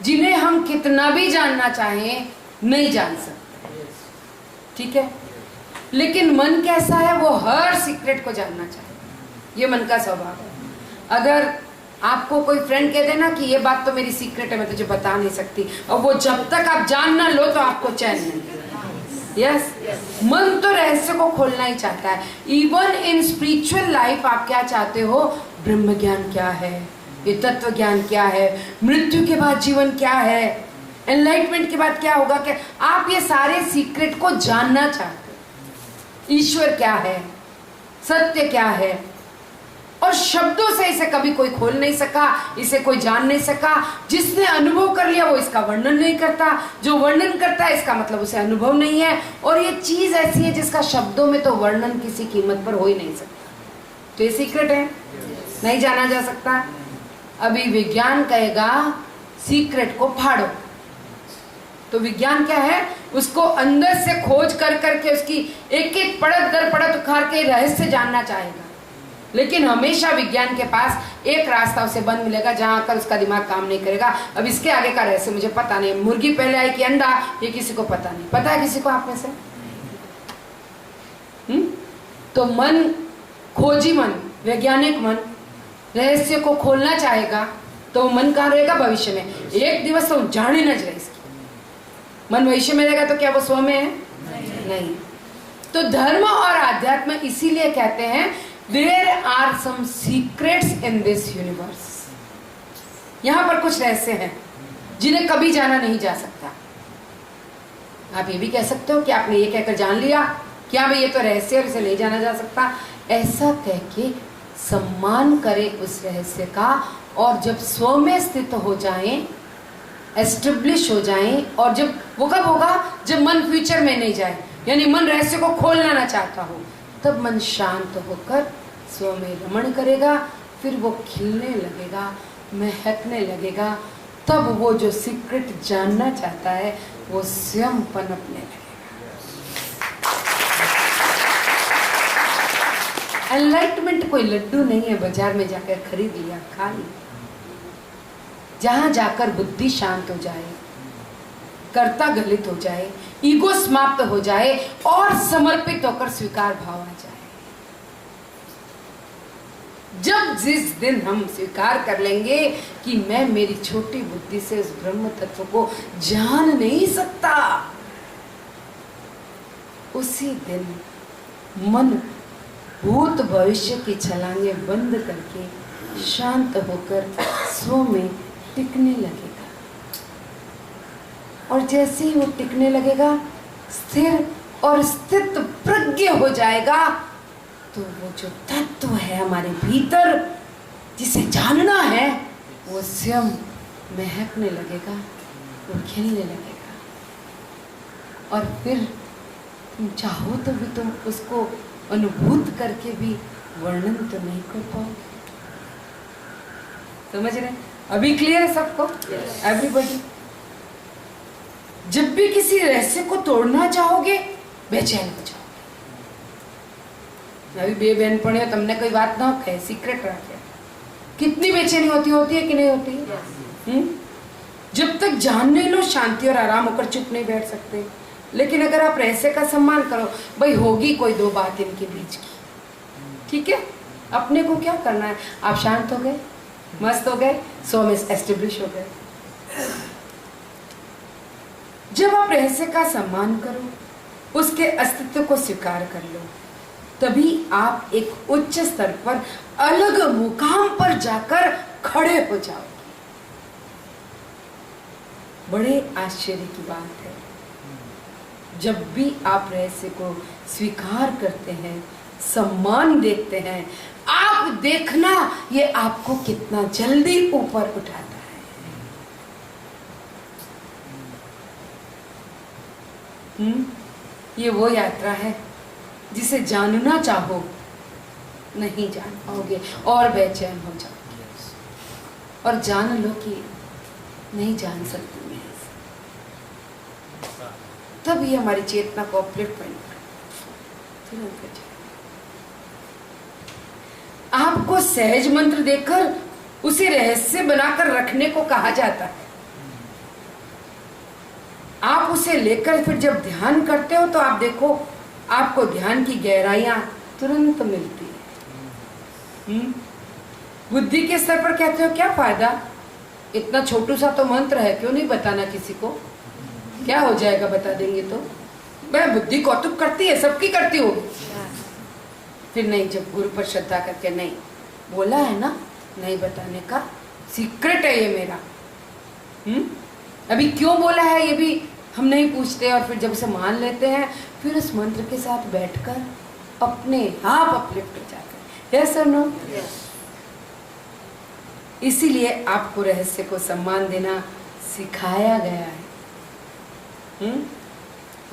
जिन्हें हम कितना भी जानना चाहें नहीं जान सकते। ठीक है? लेकिन मन कैसा है? वो हर सीक्रेट को जानना चाहे। ये मन का स्वभाव है। अगर आपको कोई फ्रेंड कह देना कि ये बात तो मेरी सीक्रेट है, मैं तुझे बता नहीं सकती, और वो जब तक आप जान ना लो तो आपको चैन नहीं। यस, मन तो रहस्य को खोलना ही चाहता है। इवन इन स्पिरिचुअल लाइफ आप क्या चाहते हो? ब्रह्म ज्ञान क्या है, ये तत्व ज्ञान क्या है, मृत्यु के बाद जीवन क्या है, एनलाइटमेंट के बाद क्या होगा, क्या आप ये सारे सीक्रेट को जानना चाहते हो। ईश्वर क्या है, सत्य क्या है, और शब्दों से इसे कभी कोई खोल नहीं सका, इसे कोई जान नहीं सका। जिसने अनुभव कर लिया वो इसका वर्णन नहीं करता, जो वर्णन करता है इसका मतलब उसे अनुभव नहीं है। और ये चीज ऐसी है जिसका शब्दों में तो वर्णन किसी कीमत पर हो ही नहीं सकता। तो ये सीक्रेट है, नहीं जाना जा सकता। अभी विज्ञान कहेगा सीक्रेट को फाड़ो, तो विज्ञान क्या है? उसको अंदर से खोज कर करके उसकी एक एक परत दर परत उखाड़ के रहस्य जानना चाहेगा। लेकिन हमेशा विज्ञान के पास एक रास्ता उसे बंद मिलेगा जहां आकर उसका दिमाग काम नहीं करेगा। अब इसके आगे का रहस्य मुझे पता नहीं, मुर्गी पहले आई कि अंडा, ये किसी को पता नहीं। पता है किसी को आप में से? तो मन, खोजी मन, वैज्ञानिक मन रहस्य को खोलना चाहेगा, तो मन कहाँ रहेगा? भविष्य में। एक दिवस तो जान ही न जाए इसकी। मन भविष्य में रहेगा तो क्या वो स्व में है? नहीं। तो धर्म और आध्यात्म इसीलिए कहते हैं there are some secrets in this universe. यहां पर कुछ रहस्य हैं जिन्हें कभी जाना नहीं जा सकता। आप ये भी कह सकते हो कि आपने ये कहकर जान लिया, क्या भाई ये तो रहस्य है, इसे नहीं जाना जा सकता। ऐसा कह के सम्मान करें उस रहस्य का, और जब स्व में स्थित हो जाएं, एस्टेब्लिश हो जाएं, और जब वो कब होगा? जब मन फ्यूचर में नहीं जाए, यानी मन रहस्य को खोलना ना चाहता हो, तब मन शांत होकर स्व में रमण करेगा। फिर वो खिलने लगेगा, महकने लगेगा। तब वो जो सीक्रेट जानना चाहता है वो स्वयं पनपने लगेगा। एनलाइटमेंट कोई लड्डू नहीं है बाजार में जाकर खरीद लिया खा लिया। जहां जाकर बुद्धि शांत हो जाए, कर्ता गलित हो जाए, ईगो समाप्त हो जाए और समर्पित होकर स्वीकार भाव आ जाए। जब जिस दिन हम स्वीकार कर लेंगे कि मैं मेरी छोटी बुद्धि से उस ब्रह्म तत्व को जान नहीं सकता, उसी दिन मन भूत भविष्य की छलांगें बंद करके शांत होकर स्व में टिकने लगेगा। और जैसे ही वो टिकने लगेगा, स्थिर और स्थित प्रज्ञ हो जाएगा, तो वो जो तत्व है हमारे भीतर जिसे जानना है, वो स्वयं महकने लगेगा, वो खिलने लगेगा। और फिर तुम चाहो तो भी तुम उसको अनुभूत करके भी वर्णन तो नहीं कर पाओगे। समझ रहे? अभी क्लियर है सबको? एवरीबॉडी? जब भी किसी रहस्य को तोड़ना चाहोगे, बेचैन हो जाओगे। अभी बे बहन पढ़े, तुमने कोई बात ना कहे, सीक्रेट रखे, कितनी बेचैनी होती है कि नहीं होती? जब तक जान नहीं लो, शांति और आराम होकर चुप नहीं बैठ सकते। लेकिन अगर आप रहस्य का सम्मान करो, भाई होगी कोई दो बात इनके बीच की, ठीक है, अपने को क्या करना है, आप शांत हो गए, मस्त हो गए, सो में एस्टेब्लिश हो गए। जब आप रहस्य का सम्मान करो, उसके अस्तित्व को स्वीकार कर लो, तभी आप एक उच्च स्तर पर अलग मुकाम पर जाकर खड़े हो जाओगे। बड़े आश्चर्य की बात है, जब भी आप रहस्य को स्वीकार करते हैं, सम्मान देखते हैं, आप देखना ये आपको कितना जल्दी ऊपर उठाता है। ये वो यात्रा है जिसे जानना चाहो नहीं जान पाओगे और बेचैन हो जाओगे, और जान लो कि नहीं जान सकती मैं, तब ये हमारी चेतना को अपलिफ्ट तुरंत। आपको सहज मंत्र देकर उसे रहस्य बनाकर रखने को कहा जाता है। आप उसे लेकर फिर जब ध्यान करते हो तो आप देखो, आपको ध्यान की गहराइयां तुरंत मिलती है। बुद्धि के स्तर पर कहते हो क्या फायदा, इतना छोटू सा तो मंत्र है, क्यों नहीं बताना किसी को, क्या हो जाएगा बता देंगे तो। मैं बुद्धि कौतुक करती है, सबकी करती हूँ, फिर नहीं, जब गुरु पर श्रद्धा करके नहीं बोला है ना, नहीं बताने का, सीक्रेट है ये मेरा। अभी क्यों बोला है ये भी हम नहीं पूछते, और फिर जब उसे मान लेते हैं, फिर उस मंत्र के साथ बैठकर अपने आप अपलिफ्ट हो जाते हैं। यस और नो? इसीलिए आपको रहस्य को सम्मान देना सिखाया गया है।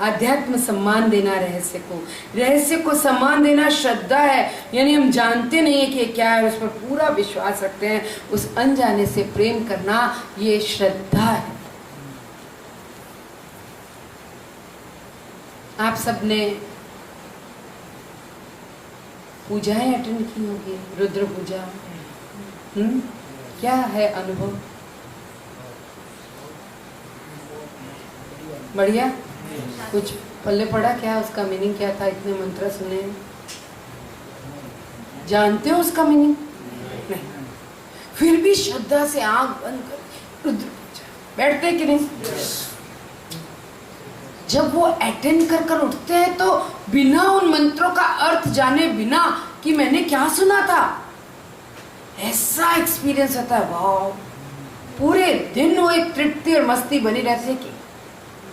आध्यात्म सम्मान देना रहस्य को सम्मान देना श्रद्धा है, यानी हम जानते नहीं है कि क्या है, उस पर पूरा विश्वास रखते हैं, उस अनजाने से प्रेम करना ये श्रद्धा है। आप सबने पूजाएं अटेंड की होगी, रुद्र पूजा, क्या है अनुभव? बढ़िया? कुछ पल्ले पड़ा क्या, उसका मीनिंग क्या था? इतने मंत्र सुने, जानते हो उसका मीनिंग? नहीं, फिर भी श्रद्धा से आंख बंद कर रुद्र पूजा बैठते कि नहीं? जब वो अटेंड कर कर उठते हैं तो बिना उन मंत्रों का अर्थ जाने बिना कि मैंने क्या सुना था, ऐसा एक्सपीरियंस होता है, वाह, पूरे दिन वो एक तृप्ति और मस्ती बनी रहती है कि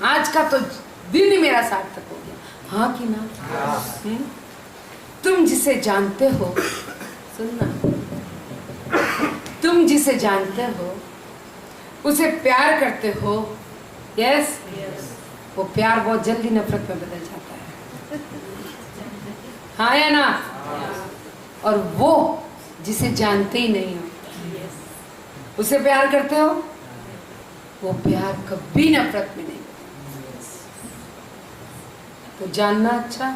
आज का तो दिन ही मेरा सार्थक हो गया। हाँ कि ना? तुम जिसे जानते हो, सुनना, तुम जिसे जानते हो उसे प्यार करते हो, यस, वो प्यार बहुत जल्दी नफरत में बदल जाता है। हाँ या ना? और वो जिसे जानते ही नहीं हो उसे प्यार करते हो, वो प्यार कभी नफरत में नहीं। तो जानना अच्छा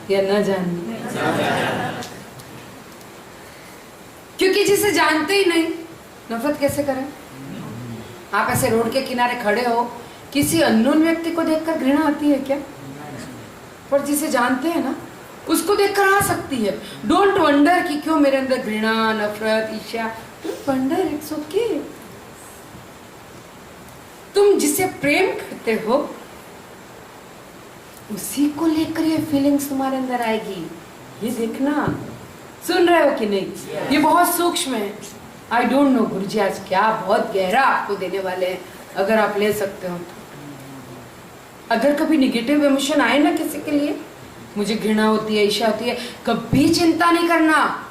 या न जानना? क्योंकि जिसे जानते ही नहीं, नफरत कैसे करें? आप ऐसे रोड के किनारे खड़े हो, किसी अननोन व्यक्ति को देखकर घृणा आती है क्या? पर जिसे जानते हैं ना, उसको देखकर आ सकती है। डोंट वंडर कि क्यों मेरे अंदर घृणा, नफरत, ईर्ष्या। Don't wonder, it's okay. तुम जिसे प्रेम करते हो उसी को लेकर ये फीलिंग्स तुम्हारे अंदर आएगी। ये देखना, सुन रहे हो कि नहीं? ये बहुत सूक्ष्म है। आई डोंट नो गुरुजी आज क्या बहुत गहरा आपको देने वाले हैं, अगर आप ले सकते हो तो। अगर कभी निगेटिव इमोशन आए ना किसी के लिए, मुझे घृणा होती है, ईर्ष्या होती है, कभी चिंता नहीं करना।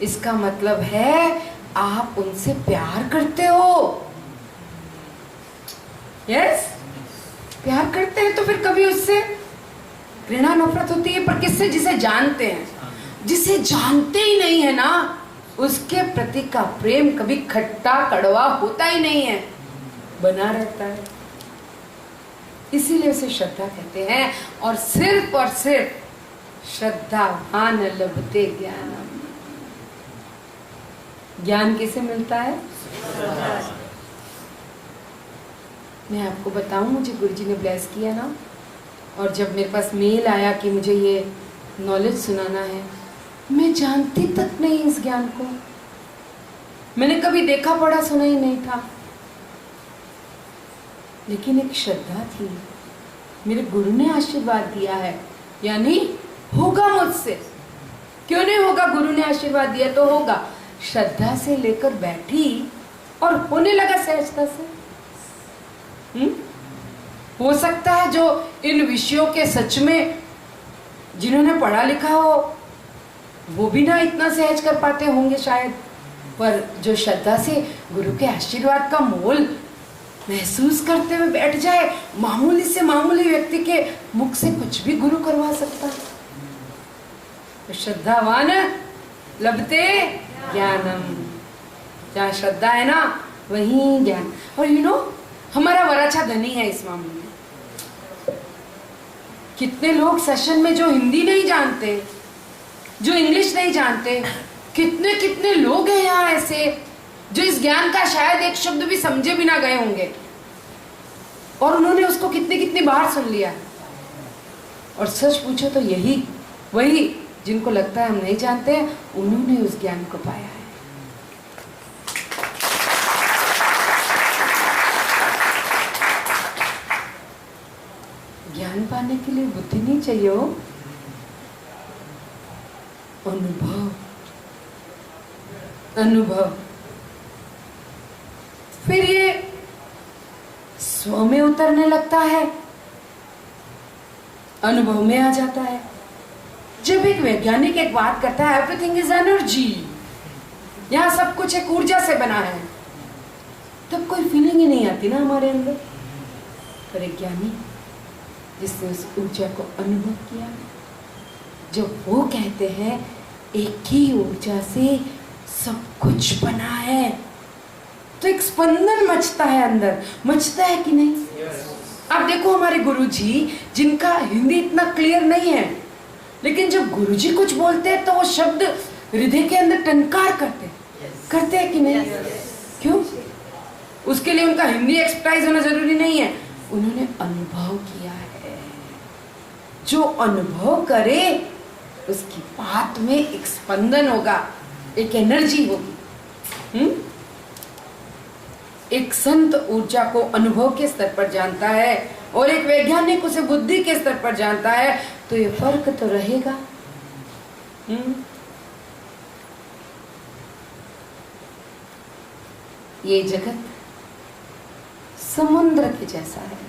इसका मतलब है आप उनसे प्यार करते हो। यस, प्यार करते हैं तो फिर कभी उससे घृणा नफरत होती है, पर किससे? जिसे जानते हैं। जिसे जानते ही नहीं है ना, उसके प्रति का प्रेम कभी खट्टा कड़वा होता ही नहीं है, बना रहता है। इसीलिए उसे श्रद्धा कहते हैं। और सिर्फ श्रद्धावान लभते ज्ञानम। ज्ञान किसे मिलता है? मैं आपको बताऊं, मुझे गुरुजी ने ब्लेस किया ना, और जब मेरे पास मेल आया कि मुझे ये नॉलेज सुनाना है, मैं जानती तक नहीं इस ज्ञान को। मैंने कभी देखा पढ़ा सुना ही नहीं था, लेकिन एक श्रद्धा थी। मेरे गुरु ने आशीर्वाद दिया है, यानी होगा मुझसे। क्यों नहीं होगा? गुरु ने आशीर्वाद दिया तो होगा। श्रद्धा से लेकर बैठी और होने लगा सहजता से। हो सकता है जो इन विषयों के सच में जिन्होंने पढ़ा लिखा हो वो भी ना इतना सहज कर पाते होंगे शायद, पर जो श्रद्धा से गुरु के आशीर्वाद का मोल महसूस करते हुए बैठ जाए, मामूली से मामूली व्यक्ति के मुख से कुछ भी गुरु करवा सकता है। तो श्रद्धावान लभते ज्ञानम। जहाँ श्रद्धा है ना वहीं ज्ञान। और यू नो, हमारा वराछा धनी है इस मामले में। कितने लोग सेशन में जो हिंदी नहीं जानते, जो इंग्लिश नहीं जानते, कितने कितने लोग हैं यहाँ ऐसे जो इस ज्ञान का शायद एक शब्द भी समझे बिना गए होंगे, और उन्होंने उसको कितनी कितनी बार सुन लिया। और सच पूछो तो यही वही जिनको लगता है हम नहीं जानते हैं, उन्होंने उस ज्ञान को पाया है। ज्ञान पाने के लिए बुद्धि नहीं चाहिए हो, अनुभव। अनुभव फिर ये स्व में उतरने लगता है, अनुभव में आ जाता है। जब एक वैज्ञानिक एक बात करता है एवरीथिंग इज एनर्जी, यहाँ सब कुछ एक ऊर्जा से बना है, तब कोई फीलिंग ही नहीं आती ना हमारे अंदर। पर एक ज्ञानी जिसने उस ऊर्जा को अनुभव किया, जो वो कहते हैं एक ही ऊर्जा से सब कुछ बना है, तो एक स्पंदन मचता है अंदर। मचता है कि नहीं? आप देखो हमारे गुरुजी जिनका हिंदी इतना क्लियर नहीं है, लेकिन जब गुरुजी कुछ बोलते हैं तो वो शब्द हृदय के अंदर टंकार करते हैं कि नहीं? क्यों? उसके लिए उनका हिंदी एक्सपर्टाइज होना जरूरी नहीं है, उन्होंने अनुभव किया है। जो अनुभव करे उसकी बात में एक स्पंदन होगा, एक एनर्जी होगी। एक संत ऊर्जा को अनुभव के स्तर पर जानता है और एक वैज्ञानिक उसे बुद्धि के स्तर पर जानता है, तो ये फर्क तो रहेगा। ये जगत समुद्र के जैसा है।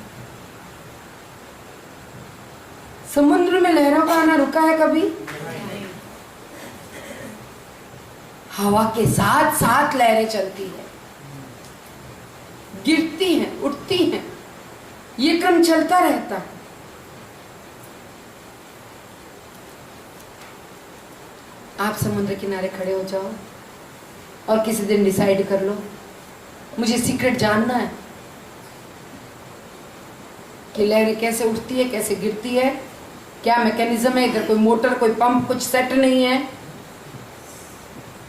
समुद्र में लहरों का आना रुका है कभी? हवा के साथ साथ लहरें चलती है, गिरती हैं, उठती हैं, ये क्रम चलता रहता है। आप समुद्र किनारे खड़े हो जाओ और किसी दिन डिसाइड कर लो मुझे सीक्रेट जानना है कि लहरें कैसे उठती है, कैसे गिरती है, क्या मैकेनिज्म है, इधर कोई मोटर, कोई पंप, कुछ सेट नहीं है,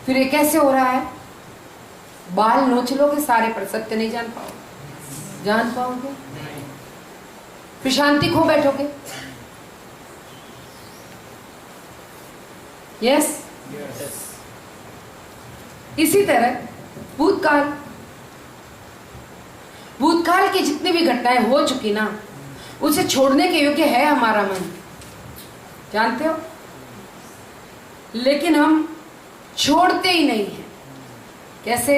फिर ये कैसे हो रहा है। बाल नोच लोगे सारे, पर सत्य नहीं जान पाओगे, फिर शांति खो बैठोगे। यस। Yes. इसी तरह भूतकाल, भूतकाल की जितनी भी घटनाएं हो चुकी ना, उसे छोड़ने के योग्य है हमारा मन, जानते हो, लेकिन हम छोड़ते ही नहीं हैं। कैसे?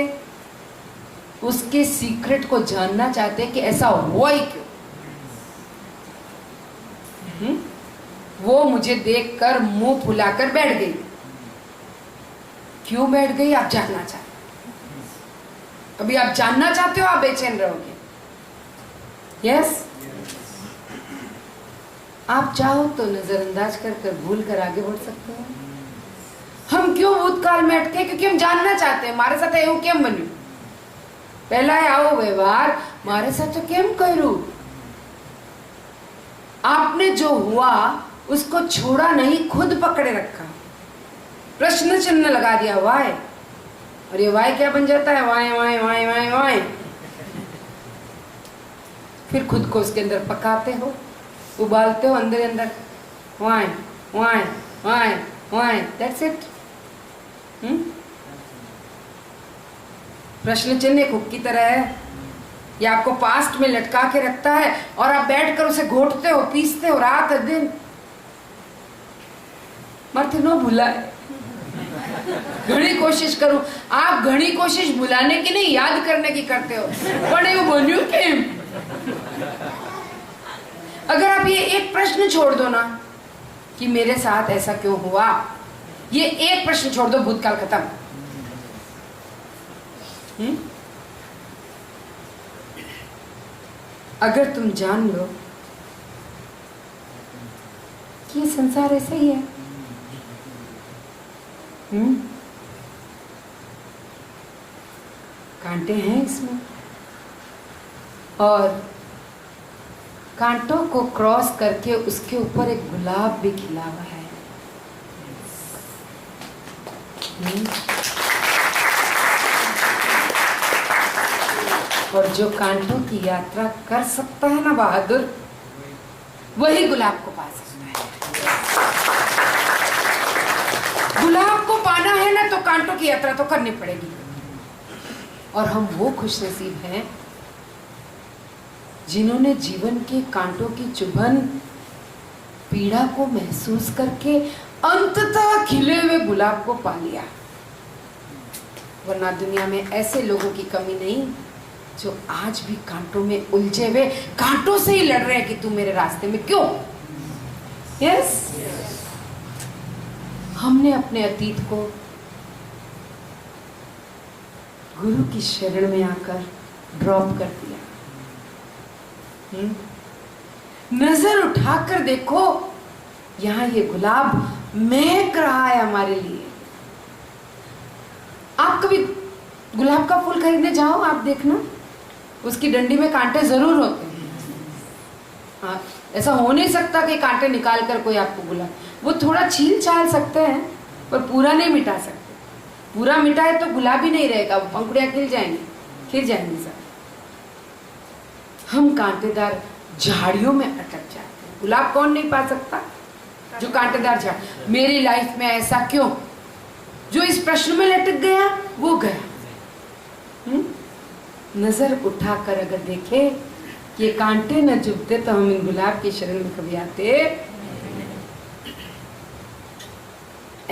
उसके सीक्रेट को जानना चाहते हैं कि ऐसा हुआ ही क्यों। वो मुझे देखकर मुंह फुलाकर बैठ गई। क्यों बैठ गई? आप जानना चाहते हो। कभी आप जानना चाहते हो, आप बेचैन रहोगे। यस। आप चाहो तो नजरअंदाज कर भूल कर आगे बढ़ सकते हो। हम क्यों भूतकाल में अटके? क्योंकि हम जानना चाहते हैं हमारे साथ એવું કેમ બન્યું, पहला આવો व्यवहार मारे साथ तो કેમ કર્યું। आपने जो हुआ उसको छोड़ा नहीं, खुद पकड़े रखा, प्रश्न चिन्ह लगा दिया, वाय। और ये वाय क्या बन जाता है? वाय वाय वाय वाय वाय। फिर खुद को उसके अंदर पकाते हो, उबालते हो अंदर अंदर, वाय वाय वाय वाय, दैट्स इट। प्रश्न चिन्ह एक हुक की तरह है, ये आपको पास्ट में लटका के रखता है और आप बैठकर उसे घोटते हो, पीसते हो रात दिन। मत नो भुलाए, घनी कोशिश करूं, आप घनी कोशिश भुलाने की नहीं, याद करने की करते हो। पण એવું બન્યું કેમ? अगर आप ये एक प्रश्न छोड़ दो ना कि मेरे साथ ऐसा क्यों हुआ, ये एक प्रश्न छोड़ दो, भूतकाल खत्म। अगर तुम जान लो कि ये संसार ऐसा ही है, कांटे हैं इसमें, और कांटों को क्रॉस करके उसके ऊपर एक गुलाब भी खिला हुआ है। और जो कांटों की यात्रा कर सकता है ना बहादुर, वही गुलाब को पा सकता है। गुलाब को पाना है ना तो कांटों की यात्रा तो करनी पड़ेगी। और हम वो खुशनसीब हैं जिन्होंने जीवन के कांटों की चुभन, पीड़ा को महसूस करके अंततः खिले हुए गुलाब को पा लिया। वरना दुनिया में ऐसे लोगों की कमी नहीं जो आज भी कांटों में उलझे हुए, कांटों से ही लड़ रहे हैं कि तू मेरे रास्ते में क्यों। यस। हमने अपने अतीत को गुरु की शरण में आकर ड्रॉप कर दिया। नजर उठाकर देखो, यहां ये गुलाब महक रहा है हमारे लिए। आप कभी गुलाब का फूल खरीदने जाओ, आप देखना उसकी डंडी में कांटे जरूर होते हैं। हाँ, ऐसा हो नहीं सकता कि कांटे निकाल कर कोई आपको गुलाब, वो थोड़ा छील छाल सकते हैं पर पूरा नहीं मिटा सकते। पूरा मिटाए तो गुलाब ही नहीं रहेगा, वो पंखुड़ियां खिल जाएंगी सब। हम कांटेदार झाड़ियों में अटक जाते हैं। गुलाब कौन नहीं पा सकता? जो कांटेदार झाड़। मेरी लाइफ में ऐसा क्यों? जो इस प्रश्न में लटक गया वो गया। नजर उठाकर अगर देखे ये कांटे न चुभते तो हम इन गुलाब की शरण में कभी आते।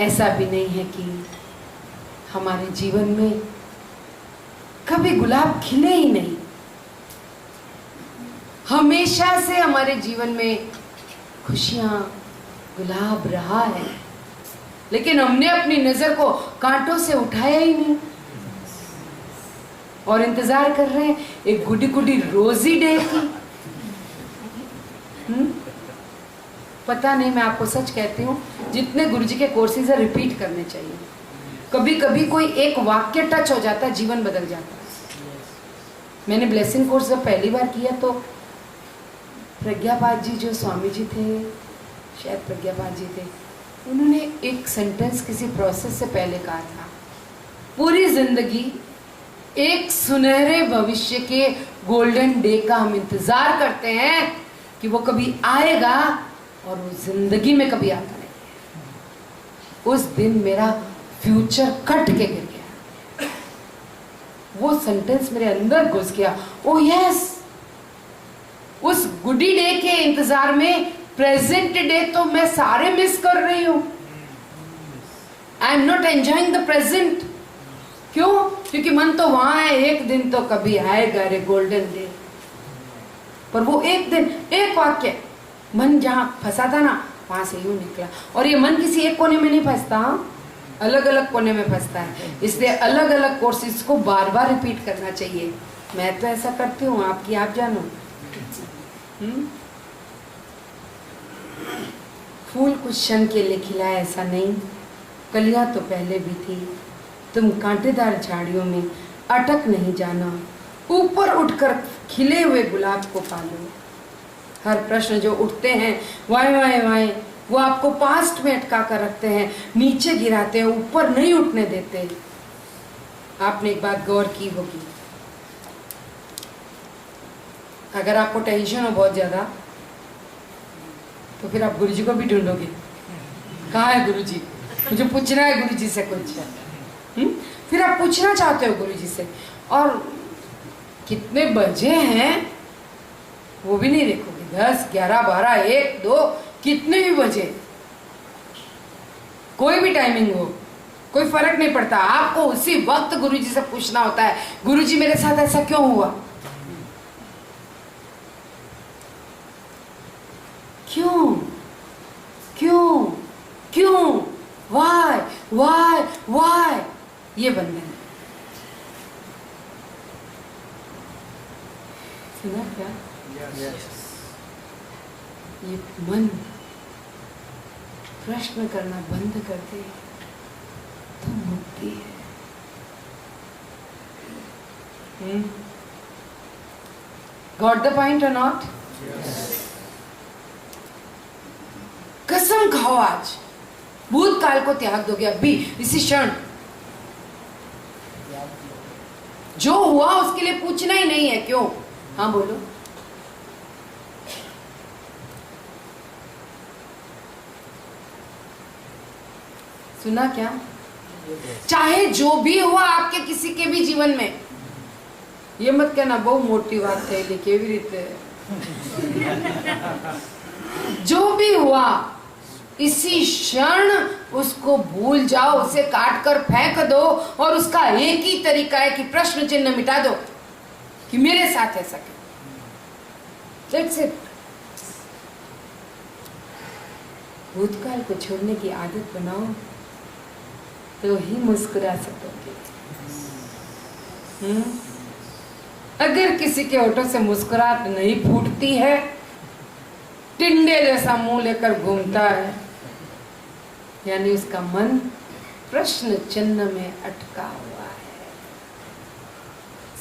ऐसा भी नहीं है कि हमारे जीवन में कभी गुलाब खिले ही नहीं। हमेशा से हमारे जीवन में खुशियां, गुलाब रहा है, लेकिन हमने अपनी नजर को कांटों से उठाया ही नहीं और इंतजार कर रहे हैं एक गुडी गुडी रोजी डे की। पता नहीं, मैं आपको सच कहती हूँ, जितने गुरुजी के कोर्सेज है रिपीट करने चाहिए। कभी कभी कोई एक वाक्य टच हो जाता है, जीवन बदल जाता है। मैंने ब्लेसिंग कोर्स जब पहली बार किया तो प्रज्ञापाद जी जो स्वामी जी थे, शायद प्रज्ञापाद जी थे, उन्होंने एक सेंटेंस किसी प्रोसेस से पहले कहा था, पूरी जिंदगी एक सुनहरे भविष्य के गोल्डन डे का हम इंतजार करते हैं कि वो कभी आएगा, और वो जिंदगी में कभी आता नहीं। उस दिन मेरा फ्यूचर कट के गिर गया। वो सेंटेंस मेरे अंदर घुस गया। ओ यस, उस गुडी डे के इंतजार में प्रेजेंट डे तो मैं सारे मिस कर रही हूं। I am not enjoying the present. क्यों? क्योंकि मन तो वहां है, एक दिन तो कभी आएगा रे गोल्डन डे। पर वो एक दिन, एक वाक्य, मन जहां फंसा था ना, वहां से यूं निकला। और ये मन किसी एक कोने में नहीं फंसता, अलग अलग कोने में फंसता है। इसलिए अलग अलग कोर्सेज को बार बार रिपीट करना चाहिए। मैं तो ऐसा करती हूँ, आपकी आप जानो। फूल कुछ क्षण के लिए खिला, ऐसा नहीं, कलियां तो पहले भी थी। तुम कांटेदार झाड़ियों में अटक नहीं जाना, ऊपर उठकर खिले हुए गुलाब को पालो। हर प्रश्न जो उठते हैं वाय वाय वाय, वो आपको पास्ट में अटका कर रखते हैं, नीचे गिराते हैं, ऊपर नहीं उठने देते। आपने एक बात गौर की होगी, अगर आपको टेंशन हो बहुत ज्यादा तो फिर आप गुरुजी को भी ढूंढोगे। कहाँ है गुरुजी, मुझे पूछना है गुरुजी से कुछ। फिर आप पूछना चाहते हो गुरुजी से, और कितने बजे हैं वो भी नहीं देखोगे। 10, 11, 12, 1, 2, कितने भी बजे, कोई भी टाइमिंग हो, कोई फर्क नहीं पड़ता। आपको उसी वक्त गुरुजी से पूछना होता है, गुरुजी मेरे साथ ऐसा क्यों हुआ, क्यों क्यों क्यों, वाई वाई वाई। ये बंधन है। सुना क्या? ये मन प्रश्न करना बंद कर दे तो मुक्ति है। गॉट द पॉइंट और नॉट? कसम खाओ, आज भूतकाल को त्याग दोगे अभी इसी क्षण। जो हुआ उसके लिए पूछना ही नहीं है क्यों। हाँ बोलो। सुना क्या? चाहे जो भी हुआ आपके किसी के भी जीवन में, ये मत कहना बहु मोटी बात है, लेकिन भी रीते जो भी हुआ इसी क्षण उसको भूल जाओ, उसे काट कर फेंक दो। और उसका एक ही तरीका है कि प्रश्न चिन्ह मिटा दो कि मेरे साथ ऐसा क्यों। That's it। भूतकाल को छोड़ने की आदत बनाओ तो ही मुस्कुरा सकोगे। अगर किसी के होठों से मुस्कुराहट नहीं फूटती है, टिंडे जैसा मुंह लेकर घूमता है, यानी उसका मन प्रश्न चिन्ह में अटका हुआ है।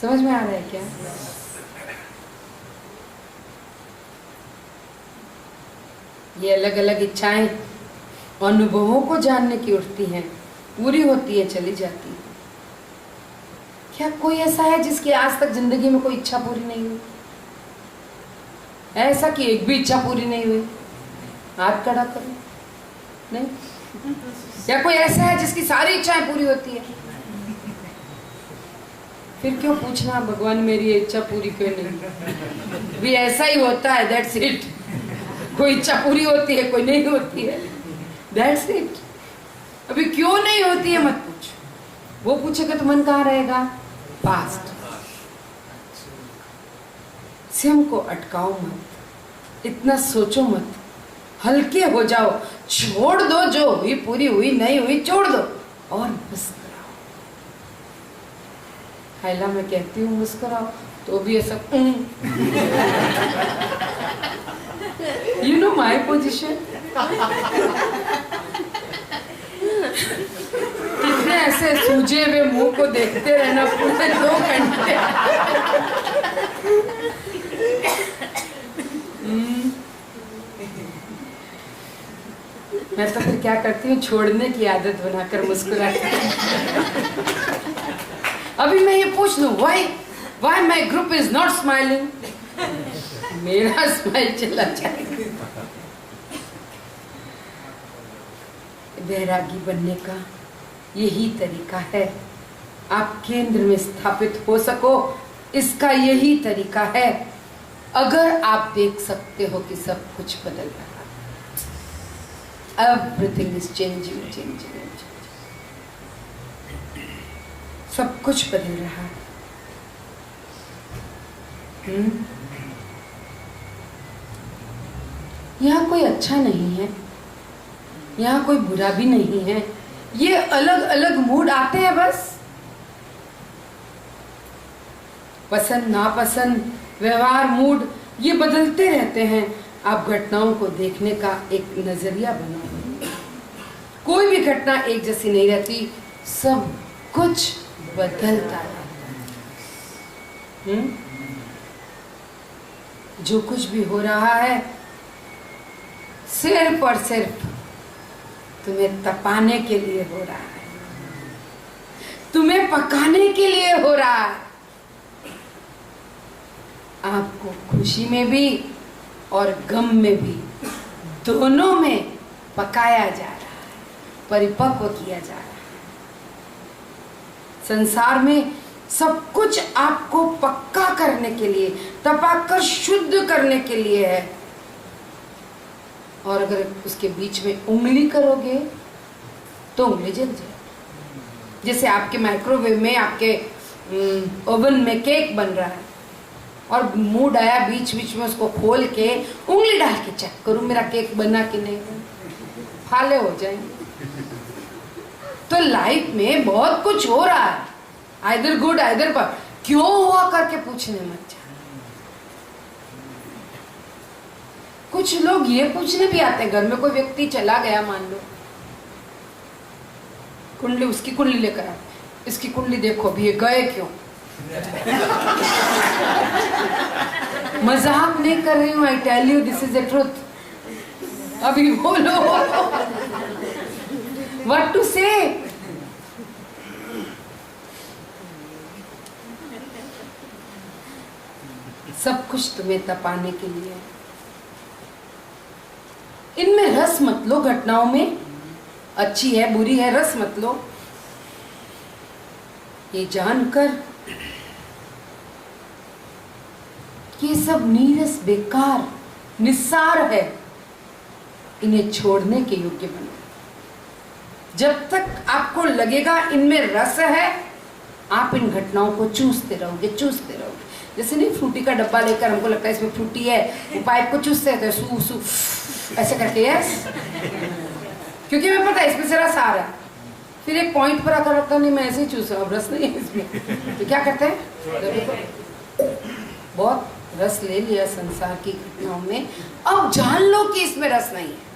समझ में आ रहा है क्या? ये अलग अलग इच्छाएं अनुभवों को जानने की उठती हैं, पूरी होती है, चली जाती है। क्या कोई ऐसा है जिसकी आज तक जिंदगी में कोई इच्छा पूरी नहीं हुई? ऐसा कि एक भी इच्छा पूरी नहीं हुई? हाथ खड़ा करो। नहीं? या कोई ऐसा है जिसकी सारी इच्छाएं पूरी होती है? फिर क्यों पूछना भगवान मेरी इच्छा पूरी क्यों नहीं? भी ऐसा ही होता है, दैट्स इट। कोई इच्छा पूरी होती है, कोई नहीं होती है, दैट्स इट। अभी क्यों नहीं होती है मत पूछ। वो पूछेगा तो मन कहाँ रहेगा? पास्ट। स्वयं को अटकाओ मत, इतना सोचो मत, हल्के हो जाओ, छोड़ दो। जो हुई पूरी हुई, नहीं हुई छोड़ दो और मुस्कुराओ। हाइला मैं कहती हूँ मुस्कुराओ तो भी ऐसा यू नो माई पोजिशन। कितने ऐसे सूजे हुए मुंह को देखते रहना पूरे 2 घंटे। मैं तो फिर क्या करती हूँ, छोड़ने की आदत बनाकर मुस्कुराती हूँ। अभी मैं ये पूछ लूँ, why my group is not smiling? मेरा स्माइल चला जाएगा। वैरागी बनने का यही तरीका है। आप केंद्र में स्थापित हो सको, इसका यही तरीका है। अगर आप देख सकते हो कि सब कुछ बदल रहा है, एवरीथिंग इज चेंजिंग, सब कुछ बदल रहा है। यहाँ कोई अच्छा नहीं है, यहाँ कोई बुरा भी नहीं है, ये अलग अलग मूड आते हैं बस। पसंद नापसंद, व्यवहार, मूड ये बदलते रहते हैं। आप घटनाओं को देखने का एक नजरिया बनाओ। कोई भी घटना एक जैसी नहीं रहती, सब कुछ बदलता है। जो कुछ भी हो रहा है सिर्फ और सिर्फ तुम्हें तपाने के लिए हो रहा है, तुम्हें पकाने के लिए हो रहा है। आपको खुशी में भी और गम में भी, दोनों में पकाया जा रहा है, परिपक्व किया जा रहा है। संसार में सब कुछ आपको पक्का करने के लिए, तपाकर शुद्ध करने के लिए है। और अगर उसके बीच में उंगली करोगे तो उंगली जल जाए। जैसे आपके माइक्रोवेव में, आपके ओवन में केक बन रहा है और मूड आया बीच बीच में उसको खोल के उंगली डाल के चेक करूं मेरा केक बना कि नहीं बना, फाले हो जाएंगे। तो लाइफ में बहुत कुछ हो रहा है, आइदर गुड आइदर बैड, क्यों हुआ करके पूछने मत जा। कुछ लोग ये पूछने भी आते हैं, घर में कोई व्यक्ति चला गया मान लो, कुंडली, उसकी कुंडली लेकर आ, इसकी कुंडली देखो भी ये गए क्यों। मजाक नहीं कर रही हूं, I tell you this is the truth. अभी बोलो व्हाट टू से। सब कुछ तुम्हें तपाने के लिए। इनमें रस मत लो, घटनाओं में अच्छी है बुरी है रस मत लो। ये जानकर कि सब नीरस बेकार निस्सार है, इन्हें छोड़ने के योग्य बनो। जब तक आपको लगेगा इनमें रस है, आप इन घटनाओं को चूसते रहोगे, चूसते रहोगे। जैसे नहीं फ्रूटी का डब्बा लेकर हमको लगता है इसमें फ्रूटी है, वो पाइप को चूसते रहते हैं, सू सू ऐसे करके, यस, क्योंकि हमें पता है इसमें से रस आ रहा है। फिर एक पॉइंट पर आकर लगता नहीं मैं ऐसे ही चूस रहा हूँ, रस नहीं है इसमें, तो क्या करते हैं, बहुत रस ले लिया संसार की घटनाओं में, अब जान लो कि इसमें रस नहीं है।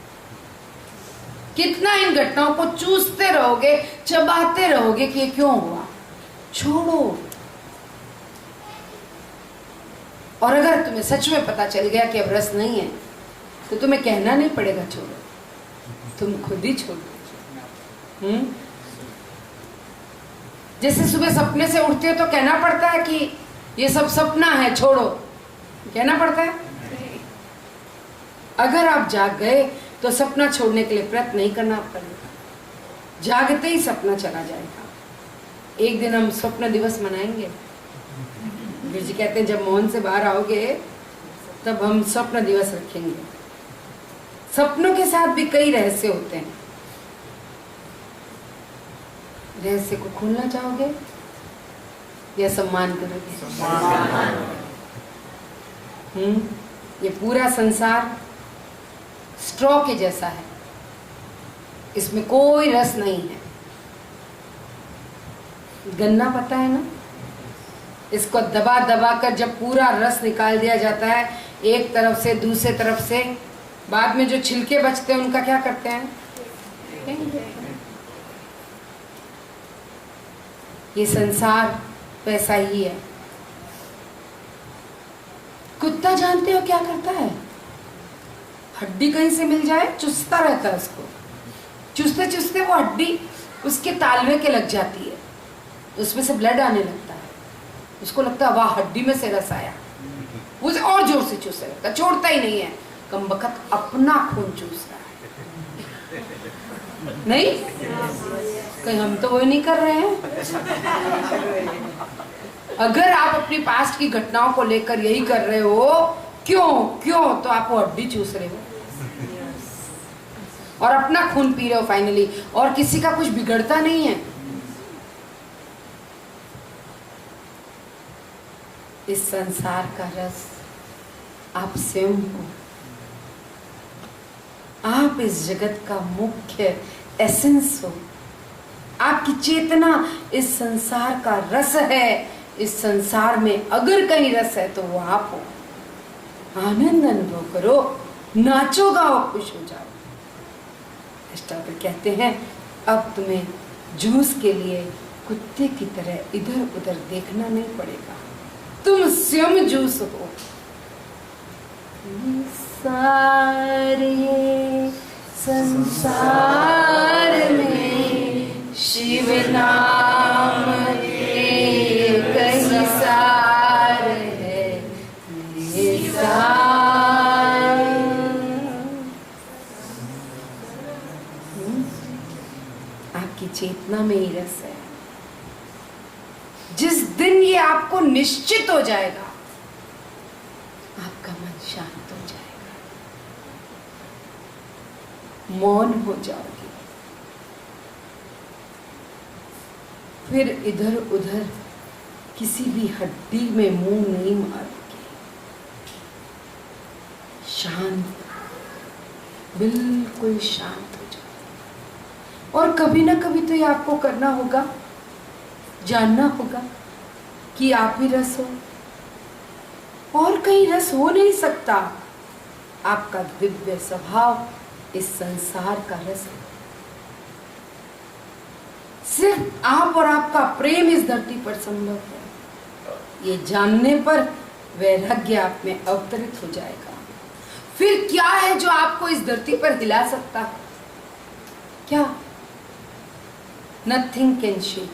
कितना इन घटनाओं को चूसते रहोगे, चबाते रहोगे कि ये क्यों हुआ, छोड़ो। और अगर तुम्हें सच में पता चल गया कि अब रस नहीं है, तो तुम्हें कहना नहीं पड़ेगा छोड़ो, तुम खुद ही छोड़ो। जैसे सुबह सपने से उठते हो तो कहना पड़ता है कि ये सब सपना है, छोड़ो, कहना पड़ता है। अगर आप जाग गए तो सपना छोड़ने के लिए प्रयत्न नहीं करना पड़ेगा, जागते ही सपना चला जाएगा। एक दिन हम स्वप्न दिवस मनाएंगे। गुरु जी कहते हैं जब मौन से बाहर आओगे तब हम स्वप्न दिवस रखेंगे। सपनों के साथ भी कई रहस्य होते हैं। रहस्य को खोलना चाहोगे या सम्मान करोगे? ये पूरा संसार स्ट्रॉ के जैसा है, इसमें कोई रस नहीं है। गन्ना पता है ना, इसको दबा दबा कर जब पूरा रस निकाल दिया जाता है एक तरफ से दूसरे तरफ से, बाद में जो छिलके बचते हैं उनका क्या करते हैं? ये संसार वैसा ही है। कुत्ता जानते हो क्या करता है? हड्डी कहीं से मिल जाए चुसता रहता है उसको, चुसते चुसते वो हड्डी उसके तालवे के लग जाती है, उसमें से ब्लड आने लगता है। उसको लगता है वाह हड्डी में से रस आया, उसे और जोर से चूसने लगता, छोड़ता ही नहीं है। कमबख्त अपना खून चूस रहा है। नहीं, कहीं हम तो वो नहीं कर रहे हैं। अगर आप अपनी पास्ट की घटनाओं को लेकर यही कर रहे हो, क्यों क्यों, तो आप वो हड्डी चूस रहे हो और अपना खून पी रहे हो फाइनली, और किसी का कुछ बिगड़ता नहीं है। इस संसार का रस आप स्वयं हो। आप इस जगत का मुख्य एसेंस हो। आपकी चेतना इस संसार का रस है। इस संसार में अगर कहीं रस है तो वो आप हो। आनंद अनुभव करो, नाचो गाओ, खुश हो जाओ। अष्टावक्र कहते हैं अब तुम्हें जूस के लिए कुत्ते की तरह इधर उधर देखना नहीं पड़ेगा, तुम स्वयं जूस हो। सारे संसार में शिव नाम एक ही सार है, ये सार। आपकी चेतना में ही रस है। जिस दिन ये आपको निश्चित हो जाएगा, आपका मन शांत हो जाएगा, मौन हो जाओगे, फिर इधर उधर किसी भी हड्डी में मुंह नहीं मारोगे। शांत, बिल्कुल शांत हो जाओगे। और कभी ना कभी तो ये आपको करना होगा, जानना होगा कि आप ही रस हो और कहीं रस हो नहीं सकता। आपका दिव्य स्वभाव इस संसार का रस है। सिर्फ आप और आपका प्रेम इस धरती पर संभव है। ये जानने पर वैराग्य आप में अवतरित हो जाएगा। फिर क्या है जो आपको इस धरती पर हिला सकता है? क्या? नथिंग कैन शेक यू,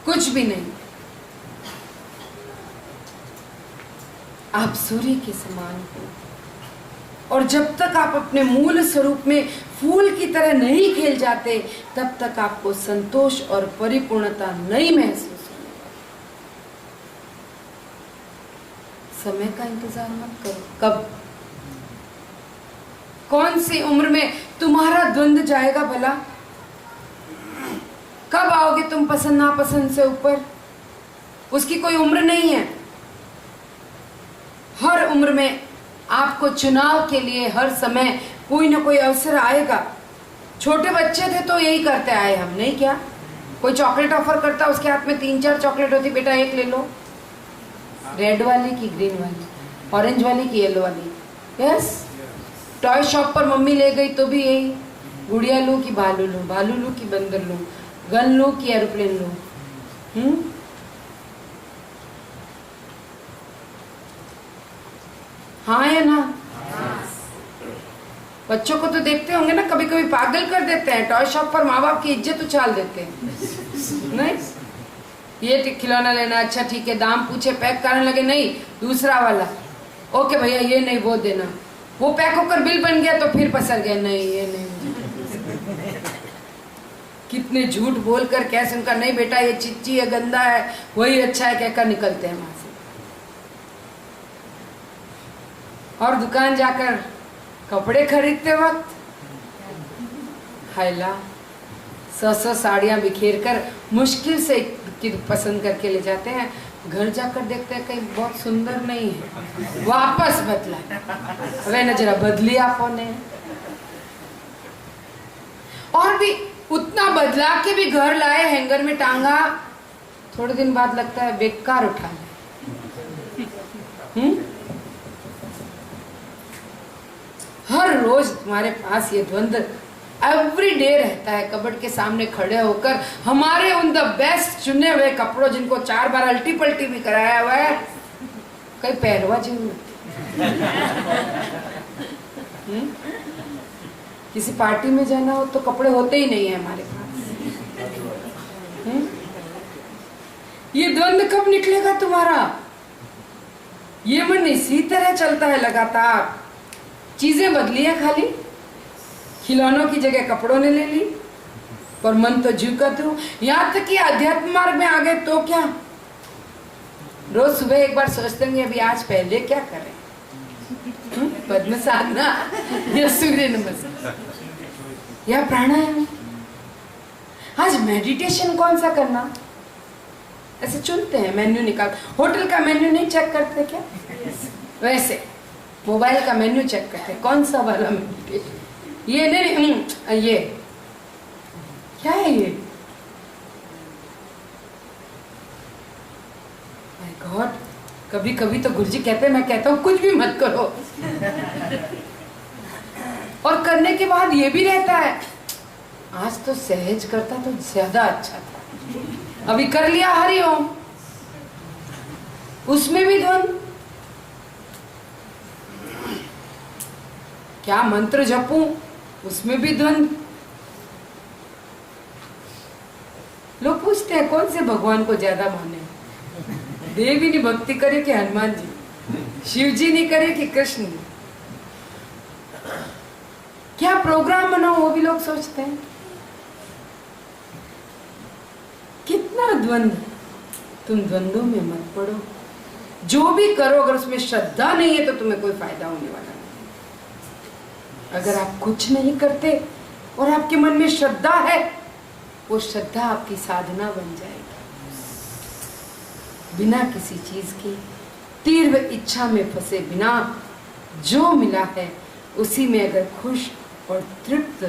कुछ भी नहीं। आप सूर्य के समान हो, और जब तक आप अपने मूल स्वरूप में फूल की तरह नहीं खिल जाते, तब तक आपको संतोष और परिपूर्णता नहीं महसूस होगी। समय का इंतजार मत करो। कब, कौन सी उम्र में तुम्हारा द्वंद्व जाएगा भला? कब आओगे तुम पसंद नापसंद से ऊपर? उसकी कोई उम्र नहीं है। हर उम्र में आपको चुनाव के लिए हर समय कोई ना कोई अवसर आएगा। छोटे बच्चे थे तो यही करते आए हम, नहीं क्या? कोई चॉकलेट ऑफर करता, उसके हाथ में 3-4 चॉकलेट होती, बेटा एक ले लो, रेड वाली की ग्रीन वाली, ऑरेंज वाली की येलो वाली। यस, टॉय शॉप पर मम्मी ले गई तो भी यही, गुड़िया लूं कि भालू लूं, भालू लूं कि बंदर लूं, गन लूं कि एरोप्लेन लूं। हाँ या ना? बच्चों को तो देखते होंगे ना, कभी कभी पागल कर देते हैं। टॉय शॉप पर माँ बाप की इज्जत उछाल देते हैं। नहीं, ये खिलौना लेना, अच्छा ठीक है, दाम पूछे, पैक करने लगे, नहीं दूसरा वाला, ओके भैया ये नहीं वो देना। वो पैक होकर बिल बन गया तो फिर पसर गया, नहीं ये नहीं। कितने झूठ बोलकर कैसे उनका, नहीं बेटा ये चिच्ची है, गंदा है, वही अच्छा है कहकर निकलते हैं वहां से। और दुकान जाकर कपड़े खरीदते वक्त हायला 100 साड़ियां बिखेर कर मुश्किल से पसंद करके ले जाते हैं। घर जाकर देखते हैं कहीं बहुत सुंदर नहीं है, वापस बदला। अरे न जरा बदली आपने, और भी उतना बदला के भी घर लाए, हैंगर में टांगा, थोड़े दिन बाद लगता है बेकार उठा ले। हर रोज तुम्हारे पास ये द्वंद्व एवरी डे रहता है। कबर्ड के सामने खड़े होकर हमारे उन द बेस्ट चुने हुए कपड़ों, जिनको 4 बार अल्टी पल्टी भी कराया हुआ है, कई पैरवा जी किसी पार्टी में जाना हो तो कपड़े होते ही नहीं है हमारे पास। ये द्वंद्व कब निकलेगा तुम्हारा? ये मन इसी तरह चलता है लगातार। चीजें बदली है खाली, खिलौनों की जगह कपड़ों ने ले ली, पर मन तो जीव का त्यों। यहाँ तक कि अध्यात्म मार्ग में आ गए तो क्या, रोज सुबह एक बार सोचते हैं अभी आज पहले क्या करें, पद्म साधना या सूर्य नमस्कार या प्राणायाम, आज मेडिटेशन कौन सा करना, ऐसे चुनते हैं, मेन्यू निकाल। होटल का मेन्यू नहीं चेक करते क्या? वैसे मोबाइल का मेन्यू चेक करते, कौन सा वाला मेडिटेशन, ये नहीं, ये क्या है ये, माय गॉड। कभी कभी तो गुरुजी कहते हैं, मैं कहता हूं कुछ भी मत करो, और करने के बाद ये भी रहता है आज तो सहज करता तो ज्यादा अच्छा था, अभी कर लिया हरिओम, उसमें भी ध्वनि, क्या मंत्र जपूं उसमें भी ध्वनि। लोग पूछते हैं कौन से भगवान को ज्यादा माने, देवी ने भक्ति करे कि हनुमान जी, शिव जी ने करे कि कृष्ण जी, क्या प्रोग्राम बनाओ वो भी लोग सोचते हैं। कितना द्वंद्व, तुम द्वंद्वों में मत पड़ो, जो भी करो अगर उसमें श्रद्धा नहीं है तो तुम्हें कोई फायदा होने वाला नहीं। अगर आप कुछ नहीं करते और आपके मन में श्रद्धा है, वो श्रद्धा आपकी साधना बन जाएगी। बिना किसी चीज की तीव्र इच्छा में फंसे बिना जो मिला है उसी में अगर खुश और तृप्त,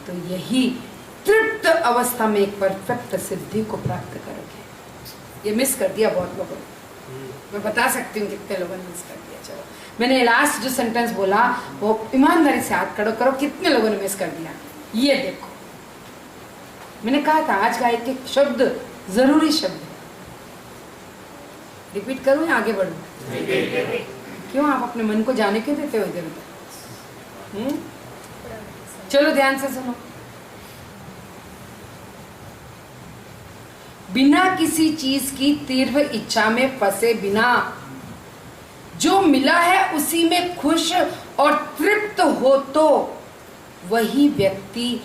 तो यही तृप्त अवस्था में एक परफेक्ट सिद्धि को प्राप्त करोगे। ये मिस कर दिया बहुत लोगों ने, मैं बता सकती हूँ कितने लोगों ने मिस कर दिया। चलो मैंने लास्ट जो सेंटेंस बोला वो ईमानदारी से हाथ खड़ो करो, कितने लोगों ने मिस कर दिया। ये देखो, मैंने कहा था आज का एक एक शब्द जरूरी शब्द है। रिपीट करूं या आगे बढ़ूं? क्यों आप अपने मन को जाने क्यों देते हो इधर उधर? चलो ध्यान से सुनो। बिना किसी चीज की तीव्र इच्छा में फंसे बिना जो मिला है उसी में खुश और तृप्त हो, तो वही व्यक्ति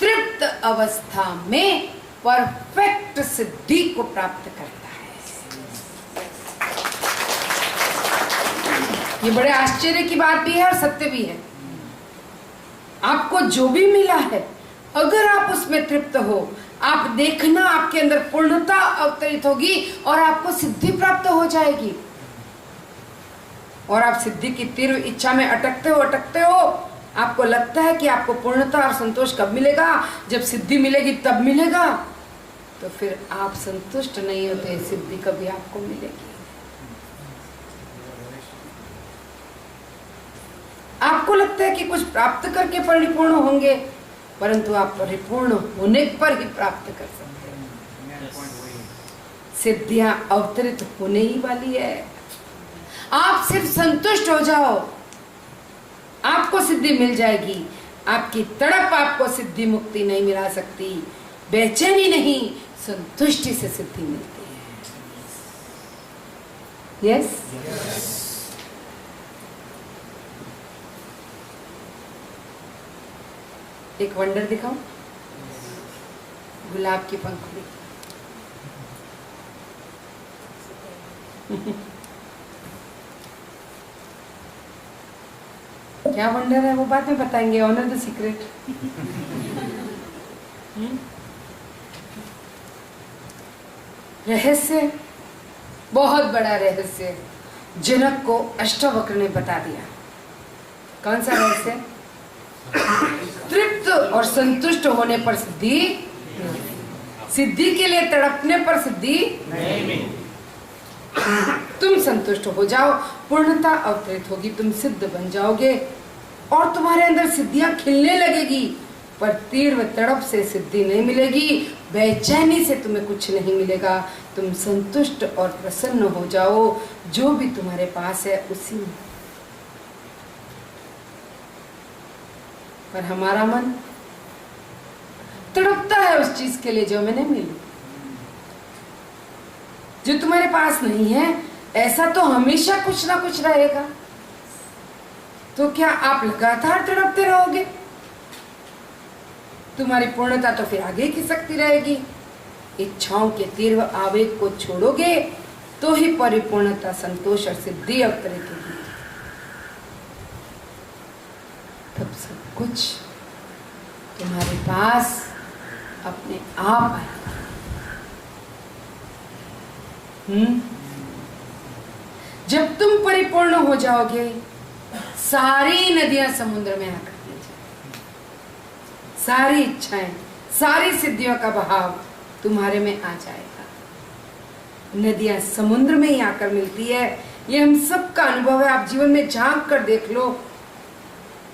तृप्त अवस्था में परफेक्ट सिद्धि को प्राप्त करता है। ये बड़े आश्चर्य की बात भी है और सत्य भी है। आपको जो भी मिला है अगर आप उसमें तृप्त हो, आप देखना आपके अंदर पूर्णता अवतरित होगी और आपको सिद्धि प्राप्त हो जाएगी। और आप सिद्धि की तीव्र इच्छा में अटकते हो, आपको लगता है कि आपको पूर्णता और संतोष कब मिलेगा, जब सिद्धि मिलेगी तब मिलेगा, तो फिर आप संतुष्ट नहीं होते, सिद्धि कभी आपको मिलेगी। आपको लगता है कि कुछ प्राप्त करके परिपूर्ण होंगे, परंतु आप परिपूर्ण होने पर ही प्राप्त कर सकते हैं। सिद्धियां अवतरित होने ही वाली है। आप सिर्फ संतुष्ट हो जाओ, आपको सिद्धि मिल जाएगी। आपकी तड़प आपको सिद्धि मुक्ति नहीं मिला सकती, बेचैनी नहीं, संतुष्टि से सिद्धि मिलती है। यस एक वंडर दिखाऊं, गुलाब की पंखुड़ी। क्या वंडर है वो बाद में बताएंगे, ऑनर द सीक्रेट। रहस्य, बहुत बड़ा रहस्य जनक को अष्टवक्र ने बता दिया। कौन सा रहस्य? तृप्त और संतुष्ट होने पर सिद्धि, सिद्धि के लिए तड़पने पर सिद्धि नहीं। तुम संतुष्ट हो जाओ, पूर्णता अवतरित होगी, तुम सिद्ध बन जाओगे और तुम्हारे अंदर सिद्धियां खिलने लगेगी। पर तीव्र तड़प से सिद्धि नहीं मिलेगी, बेचैनी से तुम्हें कुछ नहीं मिलेगा। तुम संतुष्ट और प्रसन्न हो जाओ, जो भी तुम्हारे पास है उसी में। पर हमारा मन तड़पता है उस चीज के लिए जो मैंने मिली। जो तुम्हारे पास नहीं है ऐसा तो हमेशा कुछ ना कुछ रहेगा। तो क्या आप लगातार तड़पते रहोगे? तुम्हारी पूर्णता तो फिर आगे खिसकती रहेगी। इच्छाओं के तीव्र आवेग को छोड़ोगे तो ही परिपूर्णता, संतोष और सिद्धि अवतरेगी। तब सब कुछ तुम्हारे पास अपने आप आएगा। जब तुम परिपूर्ण हो जाओगे, सारी नदियां समुद्र में आकर मिल जाएंगी। सारी इच्छाएं, सारी सिद्धियों का बहाव तुम्हारे में आ जाएगा। नदियां समुद्र में ही आकर मिलती है, ये हम सबका अनुभव है। आप जीवन में झांक कर देख लो,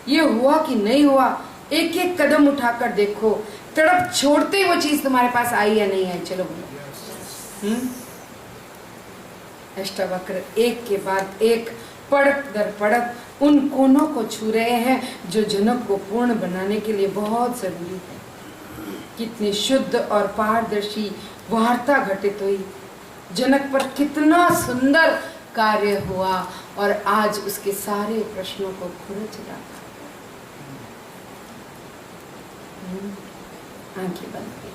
ये हुआ कि नहीं हुआ। एक एक कदम उठाकर देखो, तड़प छोड़ते वो चीज तुम्हारे पास आई या नहीं आई। चलो बोलो। अष्टावक्र एक के बाद एक, पड़क दर पड़क उन कोनों को छू रहे हैं जो जनक को पूर्ण बनाने के लिए बहुत जरूरी है। कितनी शुद्ध और पारदर्शी वार्ता घटित हुई, जनक पर कितना सुंदर कार्य हुआ, और आज उसके सारे प्रश्नों को खुरच डाला। आंखें बंद की।